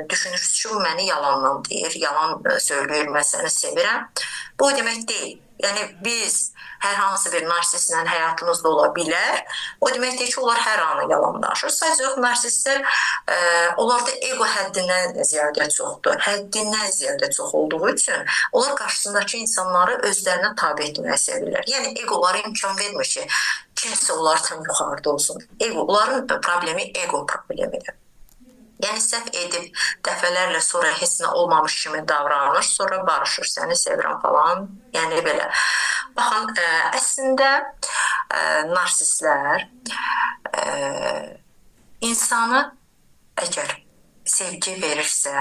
düşünürsünüz ki, bu məni yalandan deyir, yalan söyləyir, mən səni sevirəm. Bu o demək deyil. Yəni biz hər hansı bir narsistlə həyatımızda ola bilər. O demək deyil ki, onlar hər anı yalan danışır. Sadəcə yox, narsistlər onlarda ego həddindən ziyadə çoxdur. Həddindən ziyadə çox olduğu üçün onlar qarşısındakı insanları özlərinə tabe etməyi sevirlər. Yəni egoları imkan vermir ki, kimsə onlardan yuxarıda olsun. Onların problemi ego problemidir. Yəni səhv edib dəfələrlə sonra heç nə olmamış kimi davranır, sonra barışır, səni sevirəm falan. Yəni belə. Baxın, əslində narsistlər insanı əgər sevgi verirsə,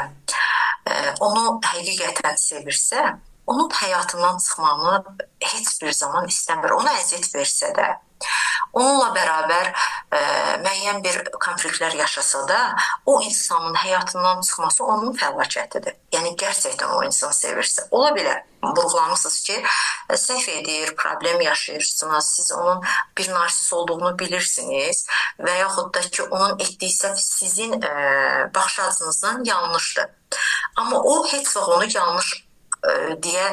onu həqiqətən sevirsə, onun həyatından çıxmağını heç bir zaman istəmir. Ona əziyyət versə də, onunla bərabər müəyyən bir konfliktlər yaşasa da, o insanın həyatından çıxması onun fəlakətidir. Yəni, gerçəkdən o insan sevirsə. Ola bilər, vurğulamısınız ki, səhv edir, problem yaşayırsınız, siz onun bir narsist olduğunu bilirsiniz və yaxud da ki, onun etdiyi səhv sizin baxış açınızdan yanlışdır. Amma o heç vaxt onu yanlış deyə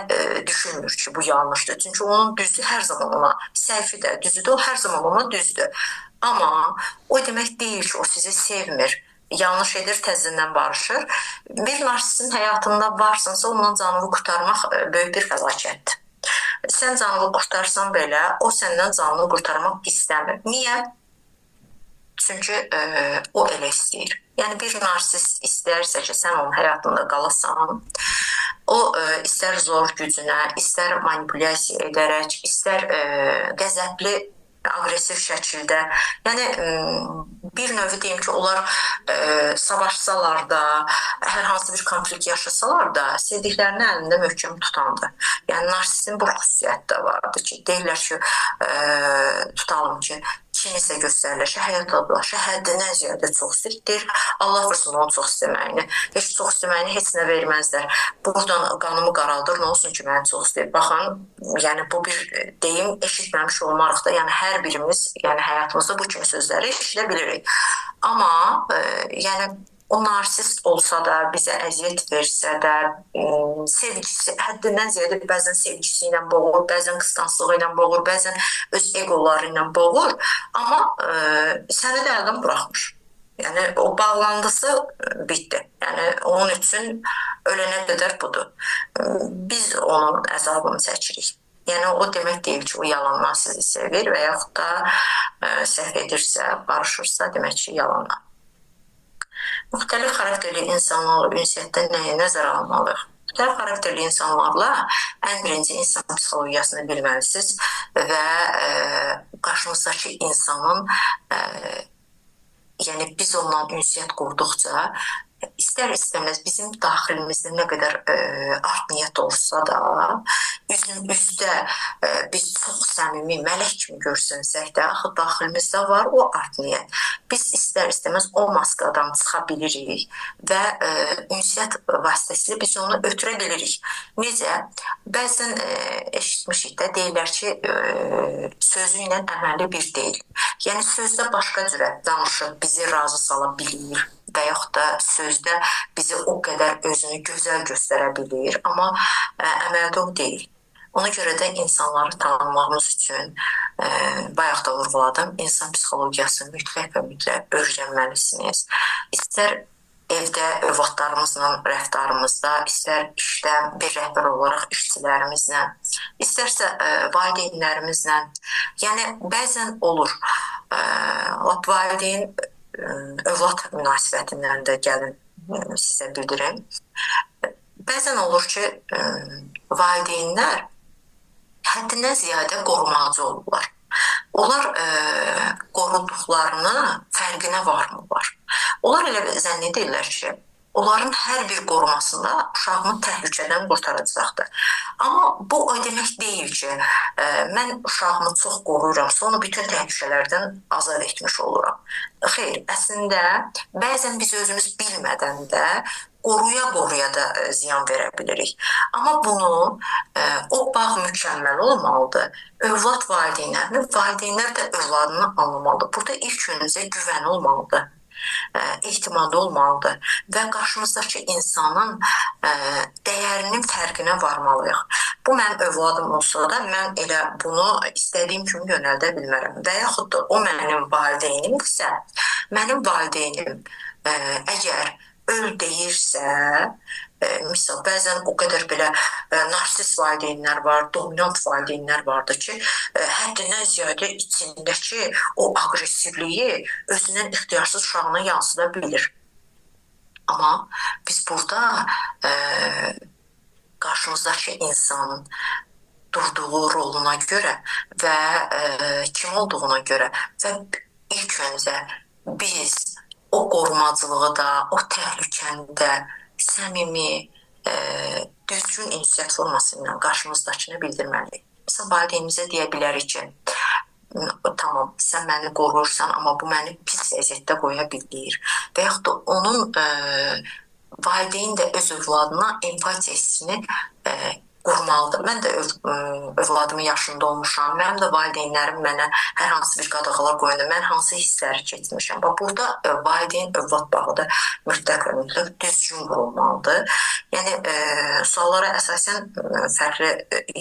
düşünmür ki, bu yanlışdır. Çünki onun düzdü hər zaman ona, səhvi də düzdür, o hər zaman ona düzdür. Amma o demək deyil ki, o sizi sevmir, yanlış edir, təzədən barışır. Bir narsistin həyatında varsınsa, ondan canını qurtarmaq böyük bir fəlakətdir. Sən canını qurtarsan belə, o səndən canını qurtarmaq istəmir. Niyə? Çünki o elə istəyir. Yəni bir narsist istərsə ki, sən onun həyatında qalasan, o istər zor gücünə, istər manipulyasiya edərək, istər qəzəbli, aqressiv şəkildə, yəni bir növ deyim ki, onlar savaşsalar da, hər hansı bir konflikt yaşasalar da, sevdiklərini əlində möhkəm tutandı. Yəni narsistin bu xüsusiyyəti də vardı ki, deyirlər ki, tutalım ki, kimisə göstərilir, həyatdaşı həddindən ziyadə çox istəyir. Allah vursun onu çox istəməyini. Heç çox istəməyini heç nə verməzlər. Buradan qanımı qaraldır, nə olsun ki, məni çox istəyir. Baxın, yəni bu bir deyim, eşitməmiş olmarıq da, yəni hər birimiz, yəni həyatımızda bu kimi sözləri eşidə bilirik. Amma yəni o narsist olsa da, bizə əziyyət versə də, sevgisi həddindən ziyadə bəzən sevgisi ilə boğur, bəzən qısqanclığı ilə boğur, bəzən öz egoları ilə boğur, amma səni də əldən buraxmır. Yəni o bağlandısı bitdi. Yəni onun üçün ölənə qədər budur. Biz onun əzabını çəkirik. Yəni o demək deyil ki, o yalandan sizi sevir və yaxud da səhv edirsə, barışırsa, demək ki, yalandan. Müxtəlif xarakterli insanlarla ünsiyyətdə nəyə nəzərə almalıyıq? Müxtəlif xarakterli insanlarla ən birinci insan psixologiyasını bilməlisiniz və qarşınızdakı insanın, yəni biz onunla ünsiyyət qurduqca, istər-istəməz bizim daxilimizdə nə qədər art niyyət olsa da, üzdə biz çox səmimi, mələk kimi görsənsək də, axı daxilimizdə var o art niyyət. Biz istər-istəməz o maskadan çıxa bilirik və ünsiyyət vasitəsilə biz onu ötürə bilirik. Necə? Bəzən eşitmişik də, deyirlər ki, sözü ilə əməli bir deyil. Yəni sözdə başqa cürə danışıb bizi razı sala bilir və yaxud da sözdə bizi o qədər özünü gözəl göstərə bilir, amma əməldə o deyil. Ona görə də insanları tanımağımız üçün bayaq da vurğuladım, insan psixologiyasını mütləq və mütləq öyrənməlisiniz. İstər evdə övladlarımızla rəftarımızda, istər işdə bir rəhbər olaraq işçilərimizlə, istərsə valideynlərimizlə. Yəni bəzən olur, valideyn övlad münasibətindən də gəlin sizə bildirim. Bəzən olur ki, valideynlər həddindən ziyadə qorumacı olurlar. Onlar qoruduqlarını fərqinə varmırlar. Onlar elə zənn edirlər ki, onların hər bir qorumasında uşağını təhlükədən qurtaracaqdır. Amma bu o demək deyil ki, mən uşağımı çox qoruyuram, sonra bütün təhlükələrdən azad etmiş oluram. Xeyr, əslində bəzən biz özümüz bilmədən də qoruya-qoruya da ziyan verə bilirik. Amma bunu o bağ mükəmməl olmalıdır. Övlad valideynlərini, valideynlər də övladını anlamalıdır. Burada ilk önümüzə güvən olmalıdır. Ehtimadı olmalıdır və qarşımızdakı insanın dəyərinin fərqinə varmalıyıq. Bu mənim övladım olsa da mən elə bunu istədiyim kimi yönəldə bilmərəm. Və yaxud da o mənim valideynimdirsə, mənim valideynim əgər öl deyirsə, misal, bəzən o qədər belə narsist valideynlər var, dominant valideynlər vardır ki, həddindən ziyadə içindəki o aqressivliyi özündən ixtiyarsız uşağına yansıda bilir. Amma biz burada qarşımızdakı insanın durduğu roluna görə və kim olduğuna görə və ilk öncə biz o qorumacılığı da, o təhlükəni də səmimi, düzgün ünsiyyət forması ilə qarşımızdakını bildirməliyik. Məsələn, valideynimizə deyə bilərik ki, tamam, sən məni qoruyursan, amma bu məni pis əziyyətdə qoya bilir. Və yaxud da onun valideyn də öz övladına empatiya hissini qurmalıdır. Mən də övladımın yaşında olmuşam. Mənim də valideynlərim mənə hər hansı bir qadağalar qoyanda mən hansı hissləri keçmişəm. Burada valideyn-övlad bağı da mütləq və mütləq düzgün qurulmalıdır. Yəni suallara əsasən fərqli,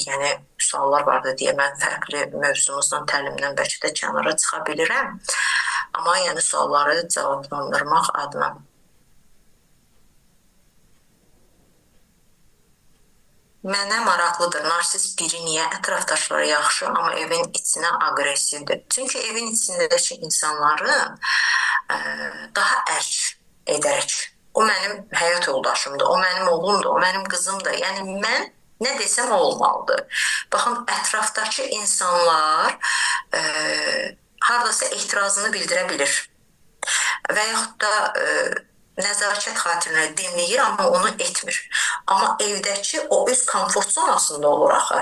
yəni suallar vardı deyə mən fərqli mövzumuzdan, təlimdən bəlkə də kənara çıxa bilirəm. Amma yəni sualları cavablandırmaq adına. Mənə maraqlıdır, narsist biri niyə ətrafdaşları yaxşı, amma evin içinə aqressivdir. Çünki evin içindəki insanları daha ərk edərək. O mənim həyat yoldaşımdır, o mənim oğlumdur, o mənim qızımdır. Yəni mən nə desəm o olmalıdır. Baxın, ətrafdakı insanlar hardasa etirazını bildirə bilir. və yaxud da nəzakət xatirinə dinləyir, amma onu etmir. Amma evdəki o öz komfort zonasında olur axı.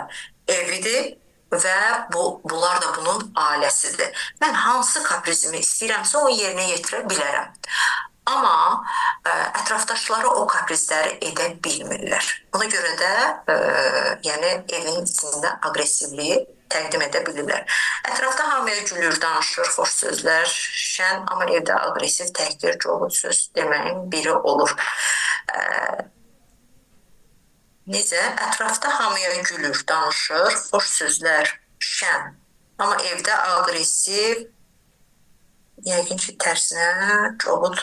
Evidir və bunlar da bunun ailəsidir. Mən hansı kaprizimi istəyirəmsə onu yerinə yetirə bilərəm. Amma ətrafdaşları o kaprizləri edə bilmirlər. Ona görə də yəni evin içində aqressivliyi təqdim edə bilirlər. Ətrafda hamıya gülür, danışır, xoş sözlər, şən, amma evdə aqressiv, təhqir, covul söz deməyin biri olur. Necə? Ətrafda hamıya gülür, danışır, xoş sözlər, şən, amma evdə aqressiv, yəqin ki, tərsinə covul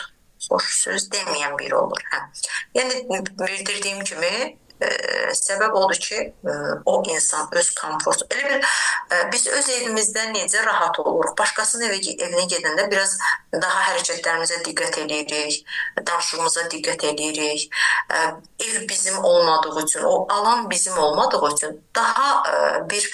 xoş söz deməyən biri olur. Yəni, bildirdiyim kimi, səbəb odur ki, o insan öz komfort... Elə bir, biz öz evimizdə necə rahat oluruq? Başqasının evinə gedəndə biraz daha hərəkətlərimizə diqqət edirik, danışığımıza diqqət edirik. Ev bizim olmadığı üçün, o alan bizim olmadığı üçün daha bir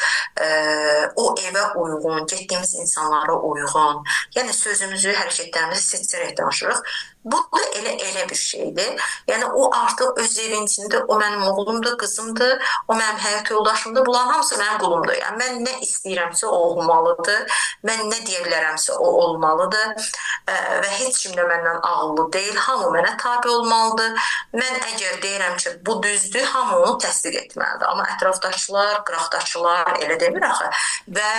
o evə uyğun, getdiyimiz insanlara uyğun, yəni sözümüzü, hərəkətlərimizi seçərək danışırıq. Bu da elə bir şeydir. Yəni o artıq öz evin içində o mənim oğlumdur, qızımdır, o mənim həyat yoldaşımdır. Bunların hamısı mənim qulumdur. Yəni mən nə istəyirəmsə o olmalıdır. Mən nə deyə bilərəmsə o olmalıdır. Və heç kim də məndən ağıllı deyil. Hamı mənə tabe olmalıdır. Mən əgər deyirəm ki, bu düzdür, hamı onu təsdiq etməlidir. Amma ətrafdaşlar, qıraqdaşlar elə demir axı. Və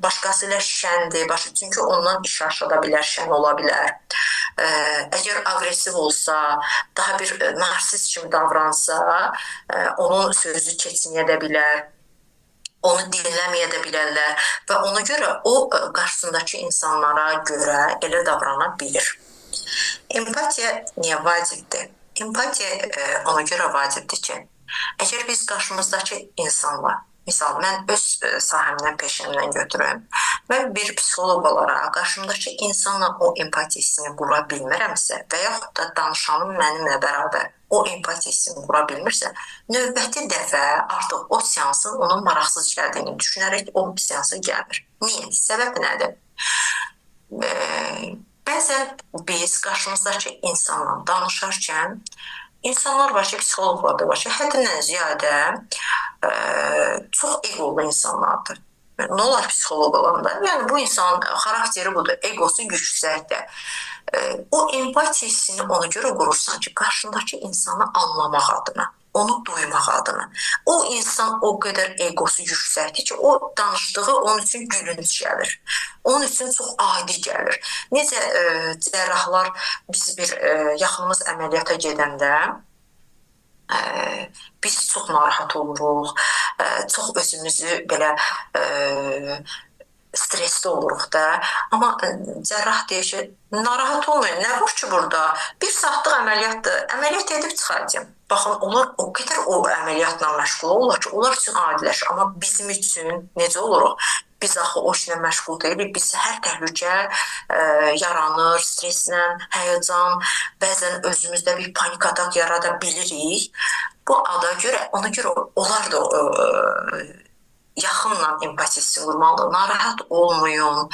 başqası ilə şəndir. Çünki ondan iş aşıda bilər, şən ola bilər. Əgər aqressiv olsa, daha bir narsist kimi davransa, onun sözü keçməyə də bilər, onu dinləməyə də bilərlər və ona görə o qarşısındakı insanlara görə elə davrana bilir. Empatiya niyə vacibdir? Empatiya ona görə vacibdir ki, əgər biz qarşımızdakı insanla, misal, mən öz sahəmdən, peşəmdən götürüm. Mən bir psixoloq olaraq qarşımdakı insanla o empatiya hissini qura bilmirəmsə və yaxud da danışanım mənimlə bərabər o empatiya hissini qura bilmirsə, növbəti dəfə artıq o seansın onun maraqsız gəldiyini düşünərək o seansa gəlmir. Niyə? Səbəb nədir? Bəzən biz qarşımızdakı insanla danışarkən İnsanlar var ki, psixologlar da var ki, həddindən ziyadə çox eqolu insanlardır. Nə olar psixoloq olanda? Yəni, bu insan xarakteri budur, egosu yüksəkdir. O empatiya hissini ona görə qurursan ki, qarşındakı insanı anlamaq adına, onu duymaq adına. O insan o qədər egosu yüksəkdir ki, o danışdığı onun üçün gülünc gəlir. Onun üçün çox adi gəlir. Necə cərrahlar, biz bir yaxınımız əməliyyata gedəndə biz çox narahat oluruq, çox özümüzü belə stresli oluruq da. Amma cərrah deyir ki, narahat olmayın, nə var ki burada? Bir saatlıq əməliyyatdır, əməliyyat edib çıxacağım. Baxın, onlar o qədər o əməliyyatla məşğul olurlar ki, onlar üçün adiləşir. Amma bizim üçün necə oluruq? Biz axı o işlə məşğul deyilik. Biz hər təhlükə yaranır, streslə, həyəcan, bəzən özümüzdə bir panik atak yarada bilirik. Bu ada görə, ona görə onlar da yaxınla empatiyası qurmalı. Narahat olmayın.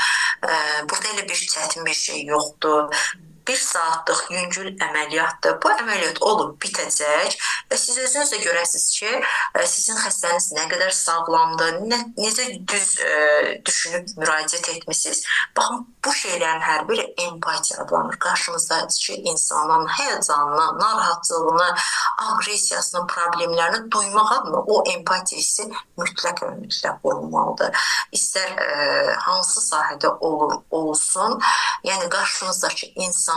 Burada elə bir çətin bir şey yoxdur. Bir saatlıq yüngül əməliyyatdır. Bu əməliyyat olub bitəcək və siz özünüz də görəsiniz ki, sizin xəstəniz nə qədər sağlamdır, necə düz düşünüb müraciət etmişsiniz. Baxın, bu şeylərin hər biri empatiya adlanır. Qarşımızdakı insanın həyəcanını, narahatlığını, aqressiyasını, problemlərini duymaq adına o empatiya hissi mütləq olmalıdır. İstər hansı sahədə olsun, yəni qarşımızdakı insanı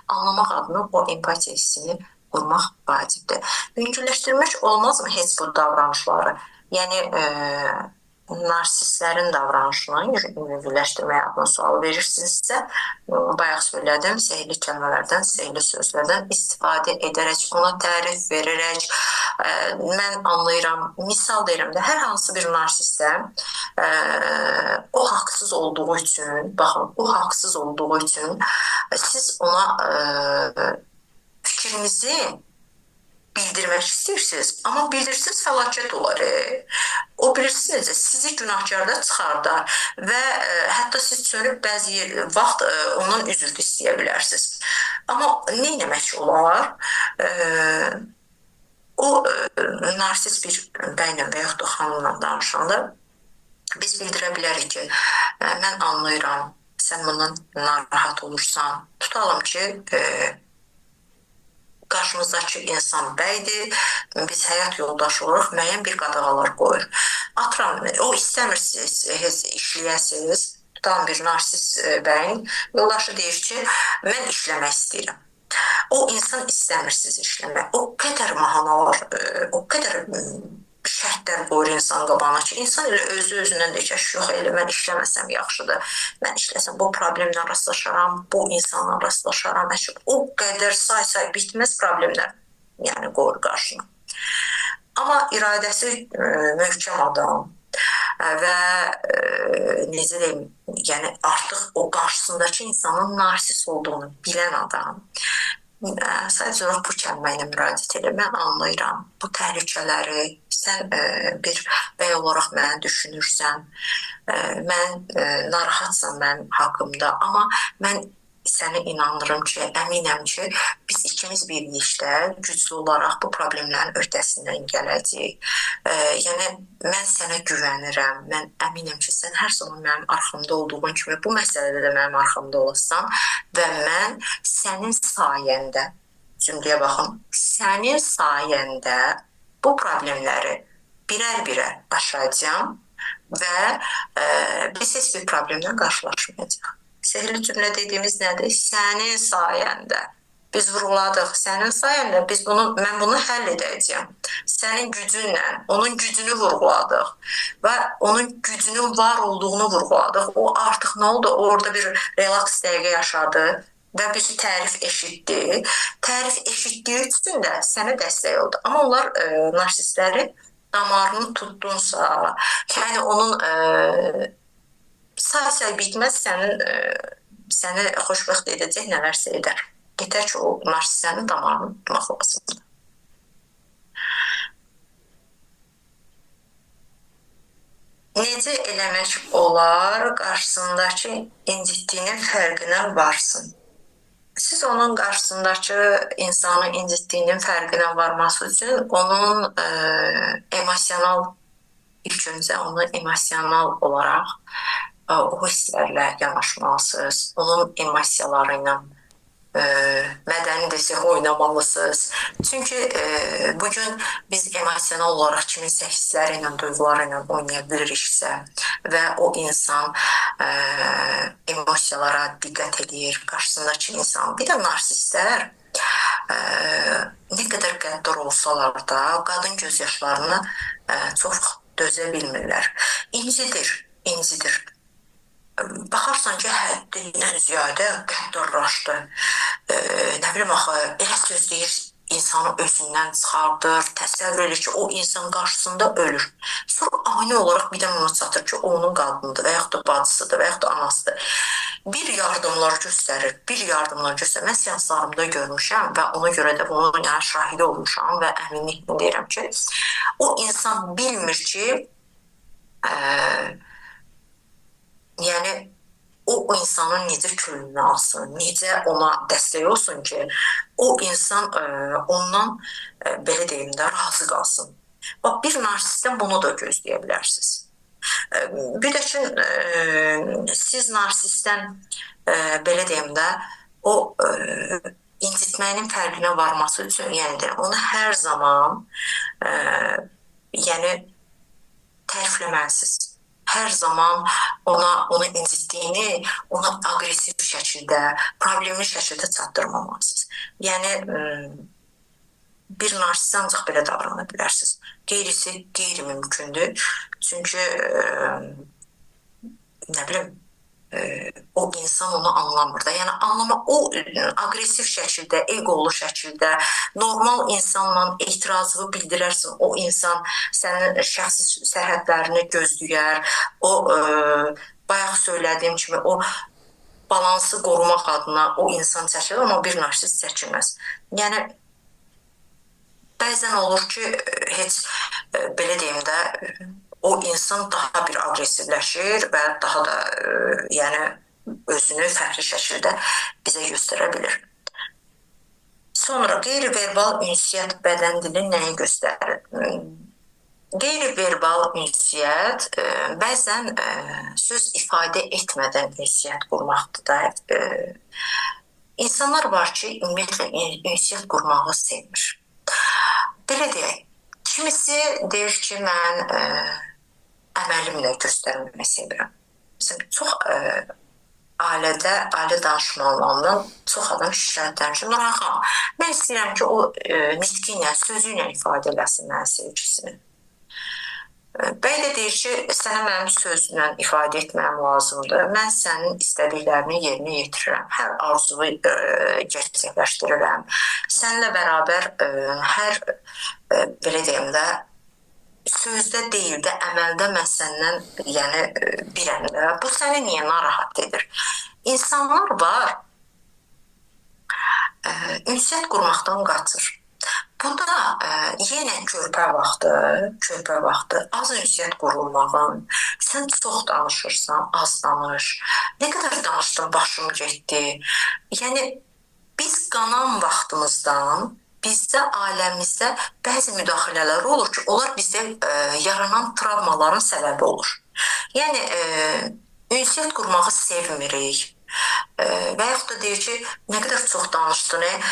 anlamaq adına o empatiya hissini qurmaq vacibdir. Yüngülləşdirmək olmazmı heç bu davranışları? Yəni, narsistlərin davranışını yüngülləşdirmək adına sual verirsinizsə, bayaq söylədim, sehirli kəlmələrdən, sehirli sözlərdən istifadə edərək, ona tərif verərək, mən anlayıram, misal deyirəm də, hər hansı bir narsistə o haqsız olduğu üçün, baxın, o haqsız olduğu üçün siz ona fikrinizi bildirmək istəyirsiniz, amma bilirsiniz fəlakət olar. O bilirsiniz sizi günahkarda çıxardar və hətta siz çönüb bəzi vaxt ondan üzr də istəyə bilərsiniz. Amma nə etmək olar? O narsist bir bəylə və yaxud da xanımla danışanda biz bildirə bilərik ki, mən anlayıram, sən bundan narahat olursan. Tutalım ki, qarşımızdakı insan bəydir, biz həyat yoldaşı olaraq müəyyən bir qadağalar qoyur. Atıram, o istəmirsiniz, heç işləyəsiniz. Tutalım bir narsist bəyin yoldaşı deyir ki, mən işləmək istəyirəm. O insan istəmirsiniz işləmək. O qədər mahanalar, o qədər şərtlər qoyur insan qabağına ki, insan elə özü-özündən deyir ki, yox, elə mən işləməsəm yaxşıdır. Mən işləsəm bu problemlə rastlaşaram, bu insanla rastlaşaram. O qədər say bitməz problemlər yəni qoyur qarşına. Amma iradəsi möhkəm adam və necə deyim, yəni artıq o qarşısındakı insanın narsist olduğunu bilən adam sadəcə olaraq bu kəlmə ilə müraciət edir. Mən anlayıram bu təhlükələri, sən bir bəy olaraq məni düşünürsən, mən narahatsan mənim haqqımda, amma mən səni inandırım ki, əminəm ki, biz ikimiz birlikdə güclü olaraq bu problemlərin öhdəsindən gələcəyik. Yəni, mən sənə güvənirəm, mən əminəm ki, sən hər zaman mənim arxamda olduğun kimi bu məsələdə də mənim arxamda olasan və mən sənin sayəndə, cümləyə baxın, sənin sayəndə bu problemləri birər-birər aşacağam və biz heç bir problemlə qarşılaşmayacaq. Sehirli cümlə dediyimiz nədir? Sənin sayəndə. Biz vurğuladıq. Sənin sayəndə mən bunu həll edəcəyəm. Sənin gücünlə, onun gücünü vurğuladıq və onun gücünün var olduğunu vurğuladıq. O artıq nə oldu? Orada bir relaks dəqiqə yaşadı və bir tərif eşitdi. Tərif eşitdiyi üçün də sənə dəstək oldu. Amma onlar narsistlərin damarını tutdunsa, yəni onun say bitməz səni xoşbəxt edəcək nələrsə edər. Yetər ki, o narsistlərin damarını tutmaq lazımdır. Necə eləmək olar qarşısındakı incitdiyinin fərqinə varsın? Siz onun qarşısındakı insanı incitdiyinin fərqinə varması üçün onun ilk öncə onu emosional olaraq o hisslərlə yanaşmalısınız. Onun emosiyaları ilə mədəni desək oynamalısınız. Çünki bugün biz emosional olaraq kiminsə hissləri ilə, duyğuları ilə oynaya biliriksə və o insan emosiyalara diqqət edir, qarşısındakı insan. Bir də narsistlər nə qədər qəddar olsalar da qadın göz yaşlarını çox dözə bilmirlər. İncidir. Baxarsan ki, həddindən ziyadə qəddarlaşdı. Nə bilim axı, elə söz deyir, insanı özündən çıxardır, təsəvvür edir ki, o insan qarşısında ölür. Sonra ani olaraq bir də ona çatır ki, o onun qadınıdır və yaxud da bacısıdır və yaxud da anasıdır. Bir yardımlar göstərir. Mən seanslarımda görmüşəm və ona görə də bunun şahidi olmuşam və əminliklə deyirəm ki, o insan bilmir ki, yəni o insanın necə külünü alsın, necə ona dəstək olsun ki, o insan ondan, belə deyim də, razı qalsın. Bax, bir narsistdən bunu da gözləyə bilərsiniz. Bir də ki, siz narsistdən, belə deyim də, o incitməyinin fərqinə varması üçün, yəni onu hər zaman tərifləməlisiniz. Hər zaman onu incitdiyini, ona aqressiv şəkildə, problemli şəkildə çatdırmamalısınız. Yəni, bir narsist ancaq belə davrana bilərsiniz. Qeyrisi qeyri-mümkündür. Çünki, nə bilim, o insan onu anlamır da. Yəni, o aqressiv şəkildə, eqolu şəkildə, normal insanla etirazını bildirərsin. O insan sənin şəxsi sərhədlərini gözləyər. O, bayaq söylədiyim kimi, o balansı qorumaq adına o insan çəkilir, amma bir narsist çəkilməz. Yəni, Bəzən olur ki, heç belə deyim də, o insan daha bir aqressivləşir və daha da yəni özünü fərqli şəkildə bizə göstərə bilir. Sonra qeyri-verbal ünsiyyət bədən dili nəyi göstərir? Qeyri-verbal ünsiyyət bəzən söz ifadə etmədən ünsiyyət qurmaqdır da. İnsanlar var ki, ümumiyyətlə ünsiyyət qurmağı sevmir. Belə deyək, kimisi deyir ki, mən əməlimlə göstərməyi sevirəm. Məsələn, çox ailə danışmanlarından çox adam şikayətlənir ki, Nurxan, mən istəyirəm ki, o nitqi ilə, sözü ilə ifadə eləsin mənim sevgisini. Bəy də deyir ki, sənə mənim sözlə ifadə etməyim lazımdır. Mən sənin istədiklərini yerinə yetirirəm. Hər arzunu gerçəkləşdirirəm. Səninlə bərabər hər belə deyim də sözdə deyil də, əməldə mən səndən yəni birəm də. Bu səni niyə narahat edir? İnsanlar var, ünsiyyət qurmaqdan qaçır. Bu da yenə körpə vaxtı az ünsiyyət qurulmağın, sən çox danışırsan, az danış, nə qədər danışdın, başım getdi. Yəni, biz qanan vaxtımızdan, bizdə, ailəmizdə bəzi müdaxilələr olur ki, onlar bizdə yaranan travmaların səbəbi olur. Yəni, ünsiyyət qurmağı sevmirik. Və yaxud da deyir ki, nə qədər çox danışdın,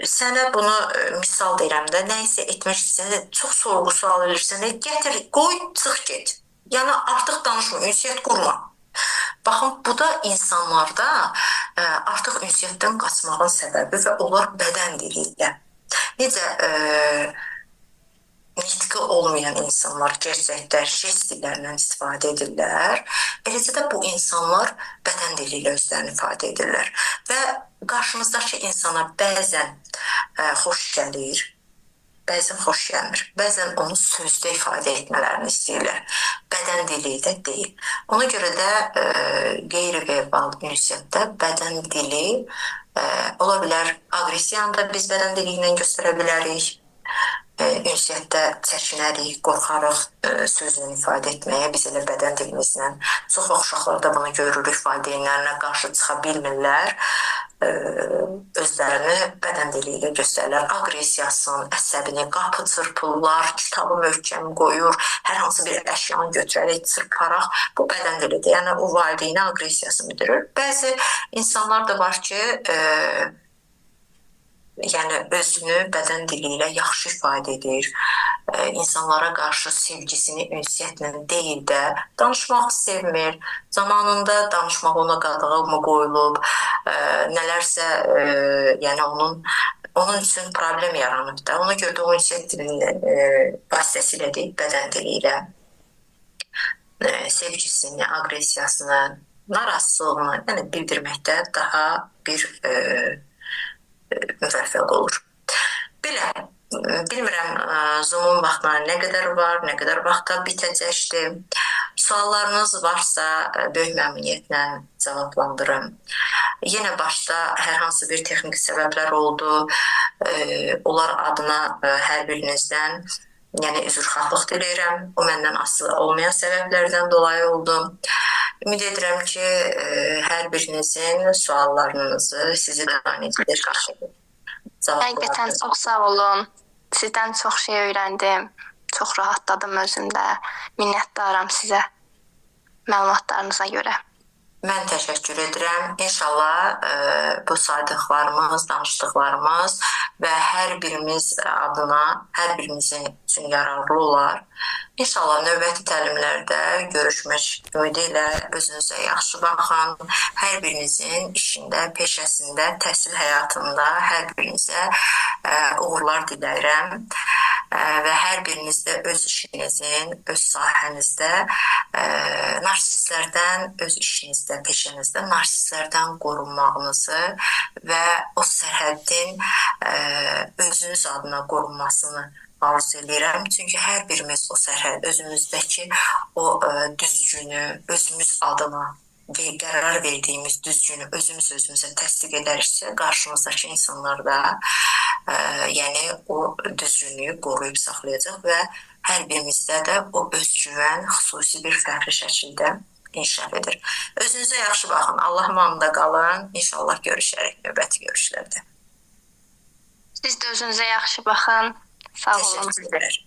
sənə bunu misal deyirəm də, nə isə etmək istəyirsən, çox sorğu sual edirsən, gətir, qoy, çıx get. Yəni, artıq danışma, ünsiyyət qurma. Baxın, bu da insanlarda artıq ünsiyyətdən qaçmağın səbəbi və onlar bədən dili ilə. Necə nitqi olmayan insanlar gerçəkdə jest dillərindən istifadə edirlər. Eləcə də bu insanlar bədən dili ilə özlərini ifadə edirlər. Və qarşımızdakı insana bəzən xoş gəlir, bəzən xoş gəlmir. Bəzən onu sözdə ifadə etmələrini istəyirlər. Bədən dili də deyil. Ona görə də qeyri-verbal ünsiyyətdə bədən dili ola bilər, aqressiyanı da biz bədən dili ilə göstərə bilərik. Ünsiyyətdə çəkinərik, qorxarıq sözlə ifadə etməyə, biz elə bədən dilimizlə. Çox vaxt uşaqlarda bunu görürük, valideynlərinə qarşı çıxa bilmirlər, özlərini bədən dili ilə göstərirlər. Aqressiyasını, əsəbini, qapı çırpırlar, kitabı möhkəm qoyur, hər hansı bir əşyanı götürərək çırparaq, bu bədən dilidir. Yəni, o valideyni aqressiyası bildirir. Bəzi insanlar da var ki, yəni özünü bədən dili ilə yaxşı ifadə edir. İnsanlara qarşı sevgisini ünsiyyətlə deyil də, danışmaq sevmir. Zamanında danışmaq ona qadağan qoyulub, nələrsə yəni onun üçün problem yaranıb da. Ona görə də o ünsiyyət dilinin vasitəsilə deyil, bədən dili ilə sevgisini, aqressiyasını, narazılığını yəni bildirməkdə daha bir müvəffəq olur. Belə, bilmirəm, Zoom-un vaxtları nə qədər var, nə qədər vaxtda bitəcəkdir. Suallarınız varsa, böyük məmnuniyyətlə cavablandırım. Yenə başda hər hansı bir texniki səbəblər oldu. Onlar adına hər birinizdən yəni üzrxahlıq diləyirəm. O məndən asılı olmayan səbəblərdən dolayı oldu. Ümid edirəm ki, hər birinizin suallarınızı sizi qanəedilir. Həqiqətən çox sağ olun. Sizdən çox şey öyrəndim. Çox rahatladım özümdə. Minnətdaram sizə məlumatlarınıza görə. Mən təşəkkür edirəm. İnşallah bu saydıqlarımız, danışdıqlarımız və hər birimiz adına, hər birimizin üçün yararlı olar. İnşallah növbəti təlimlərdə görüşmək ümidi ilə özünüzə yaxşı baxın. Hər birinizin işində, peşəsində, təhsil həyatında hər birinizə uğurlar diləyirəm. Və hər biriniz də öz işinizin, öz sahənizdə narsistlərdən, öz işinizdə, peşənizdə narsistlərdən qorunmağınızı və o sərhəddin özünüz adına qorunmasını arzu edirəm. Çünki hər birimiz o sərhəd, özümüzdəki o düzgünü özümüz adına və qərar verdiyimiz düzgünü özümüz özümüzə təsdiq edəriksə, qarşımızdakı insanlar da yəni o düzgünlüyü qoruyub saxlayacaq və hər birimizdə də o özgüvən xüsusi bir fərqli şəkildə inkişaf edir. Özünüzə yaxşı baxın. Allah amanında qalın. İnşallah görüşərək növbəti görüşlərdə. Siz də özünüzə yaxşı baxın. Sağ olun. Təşəkkürlər.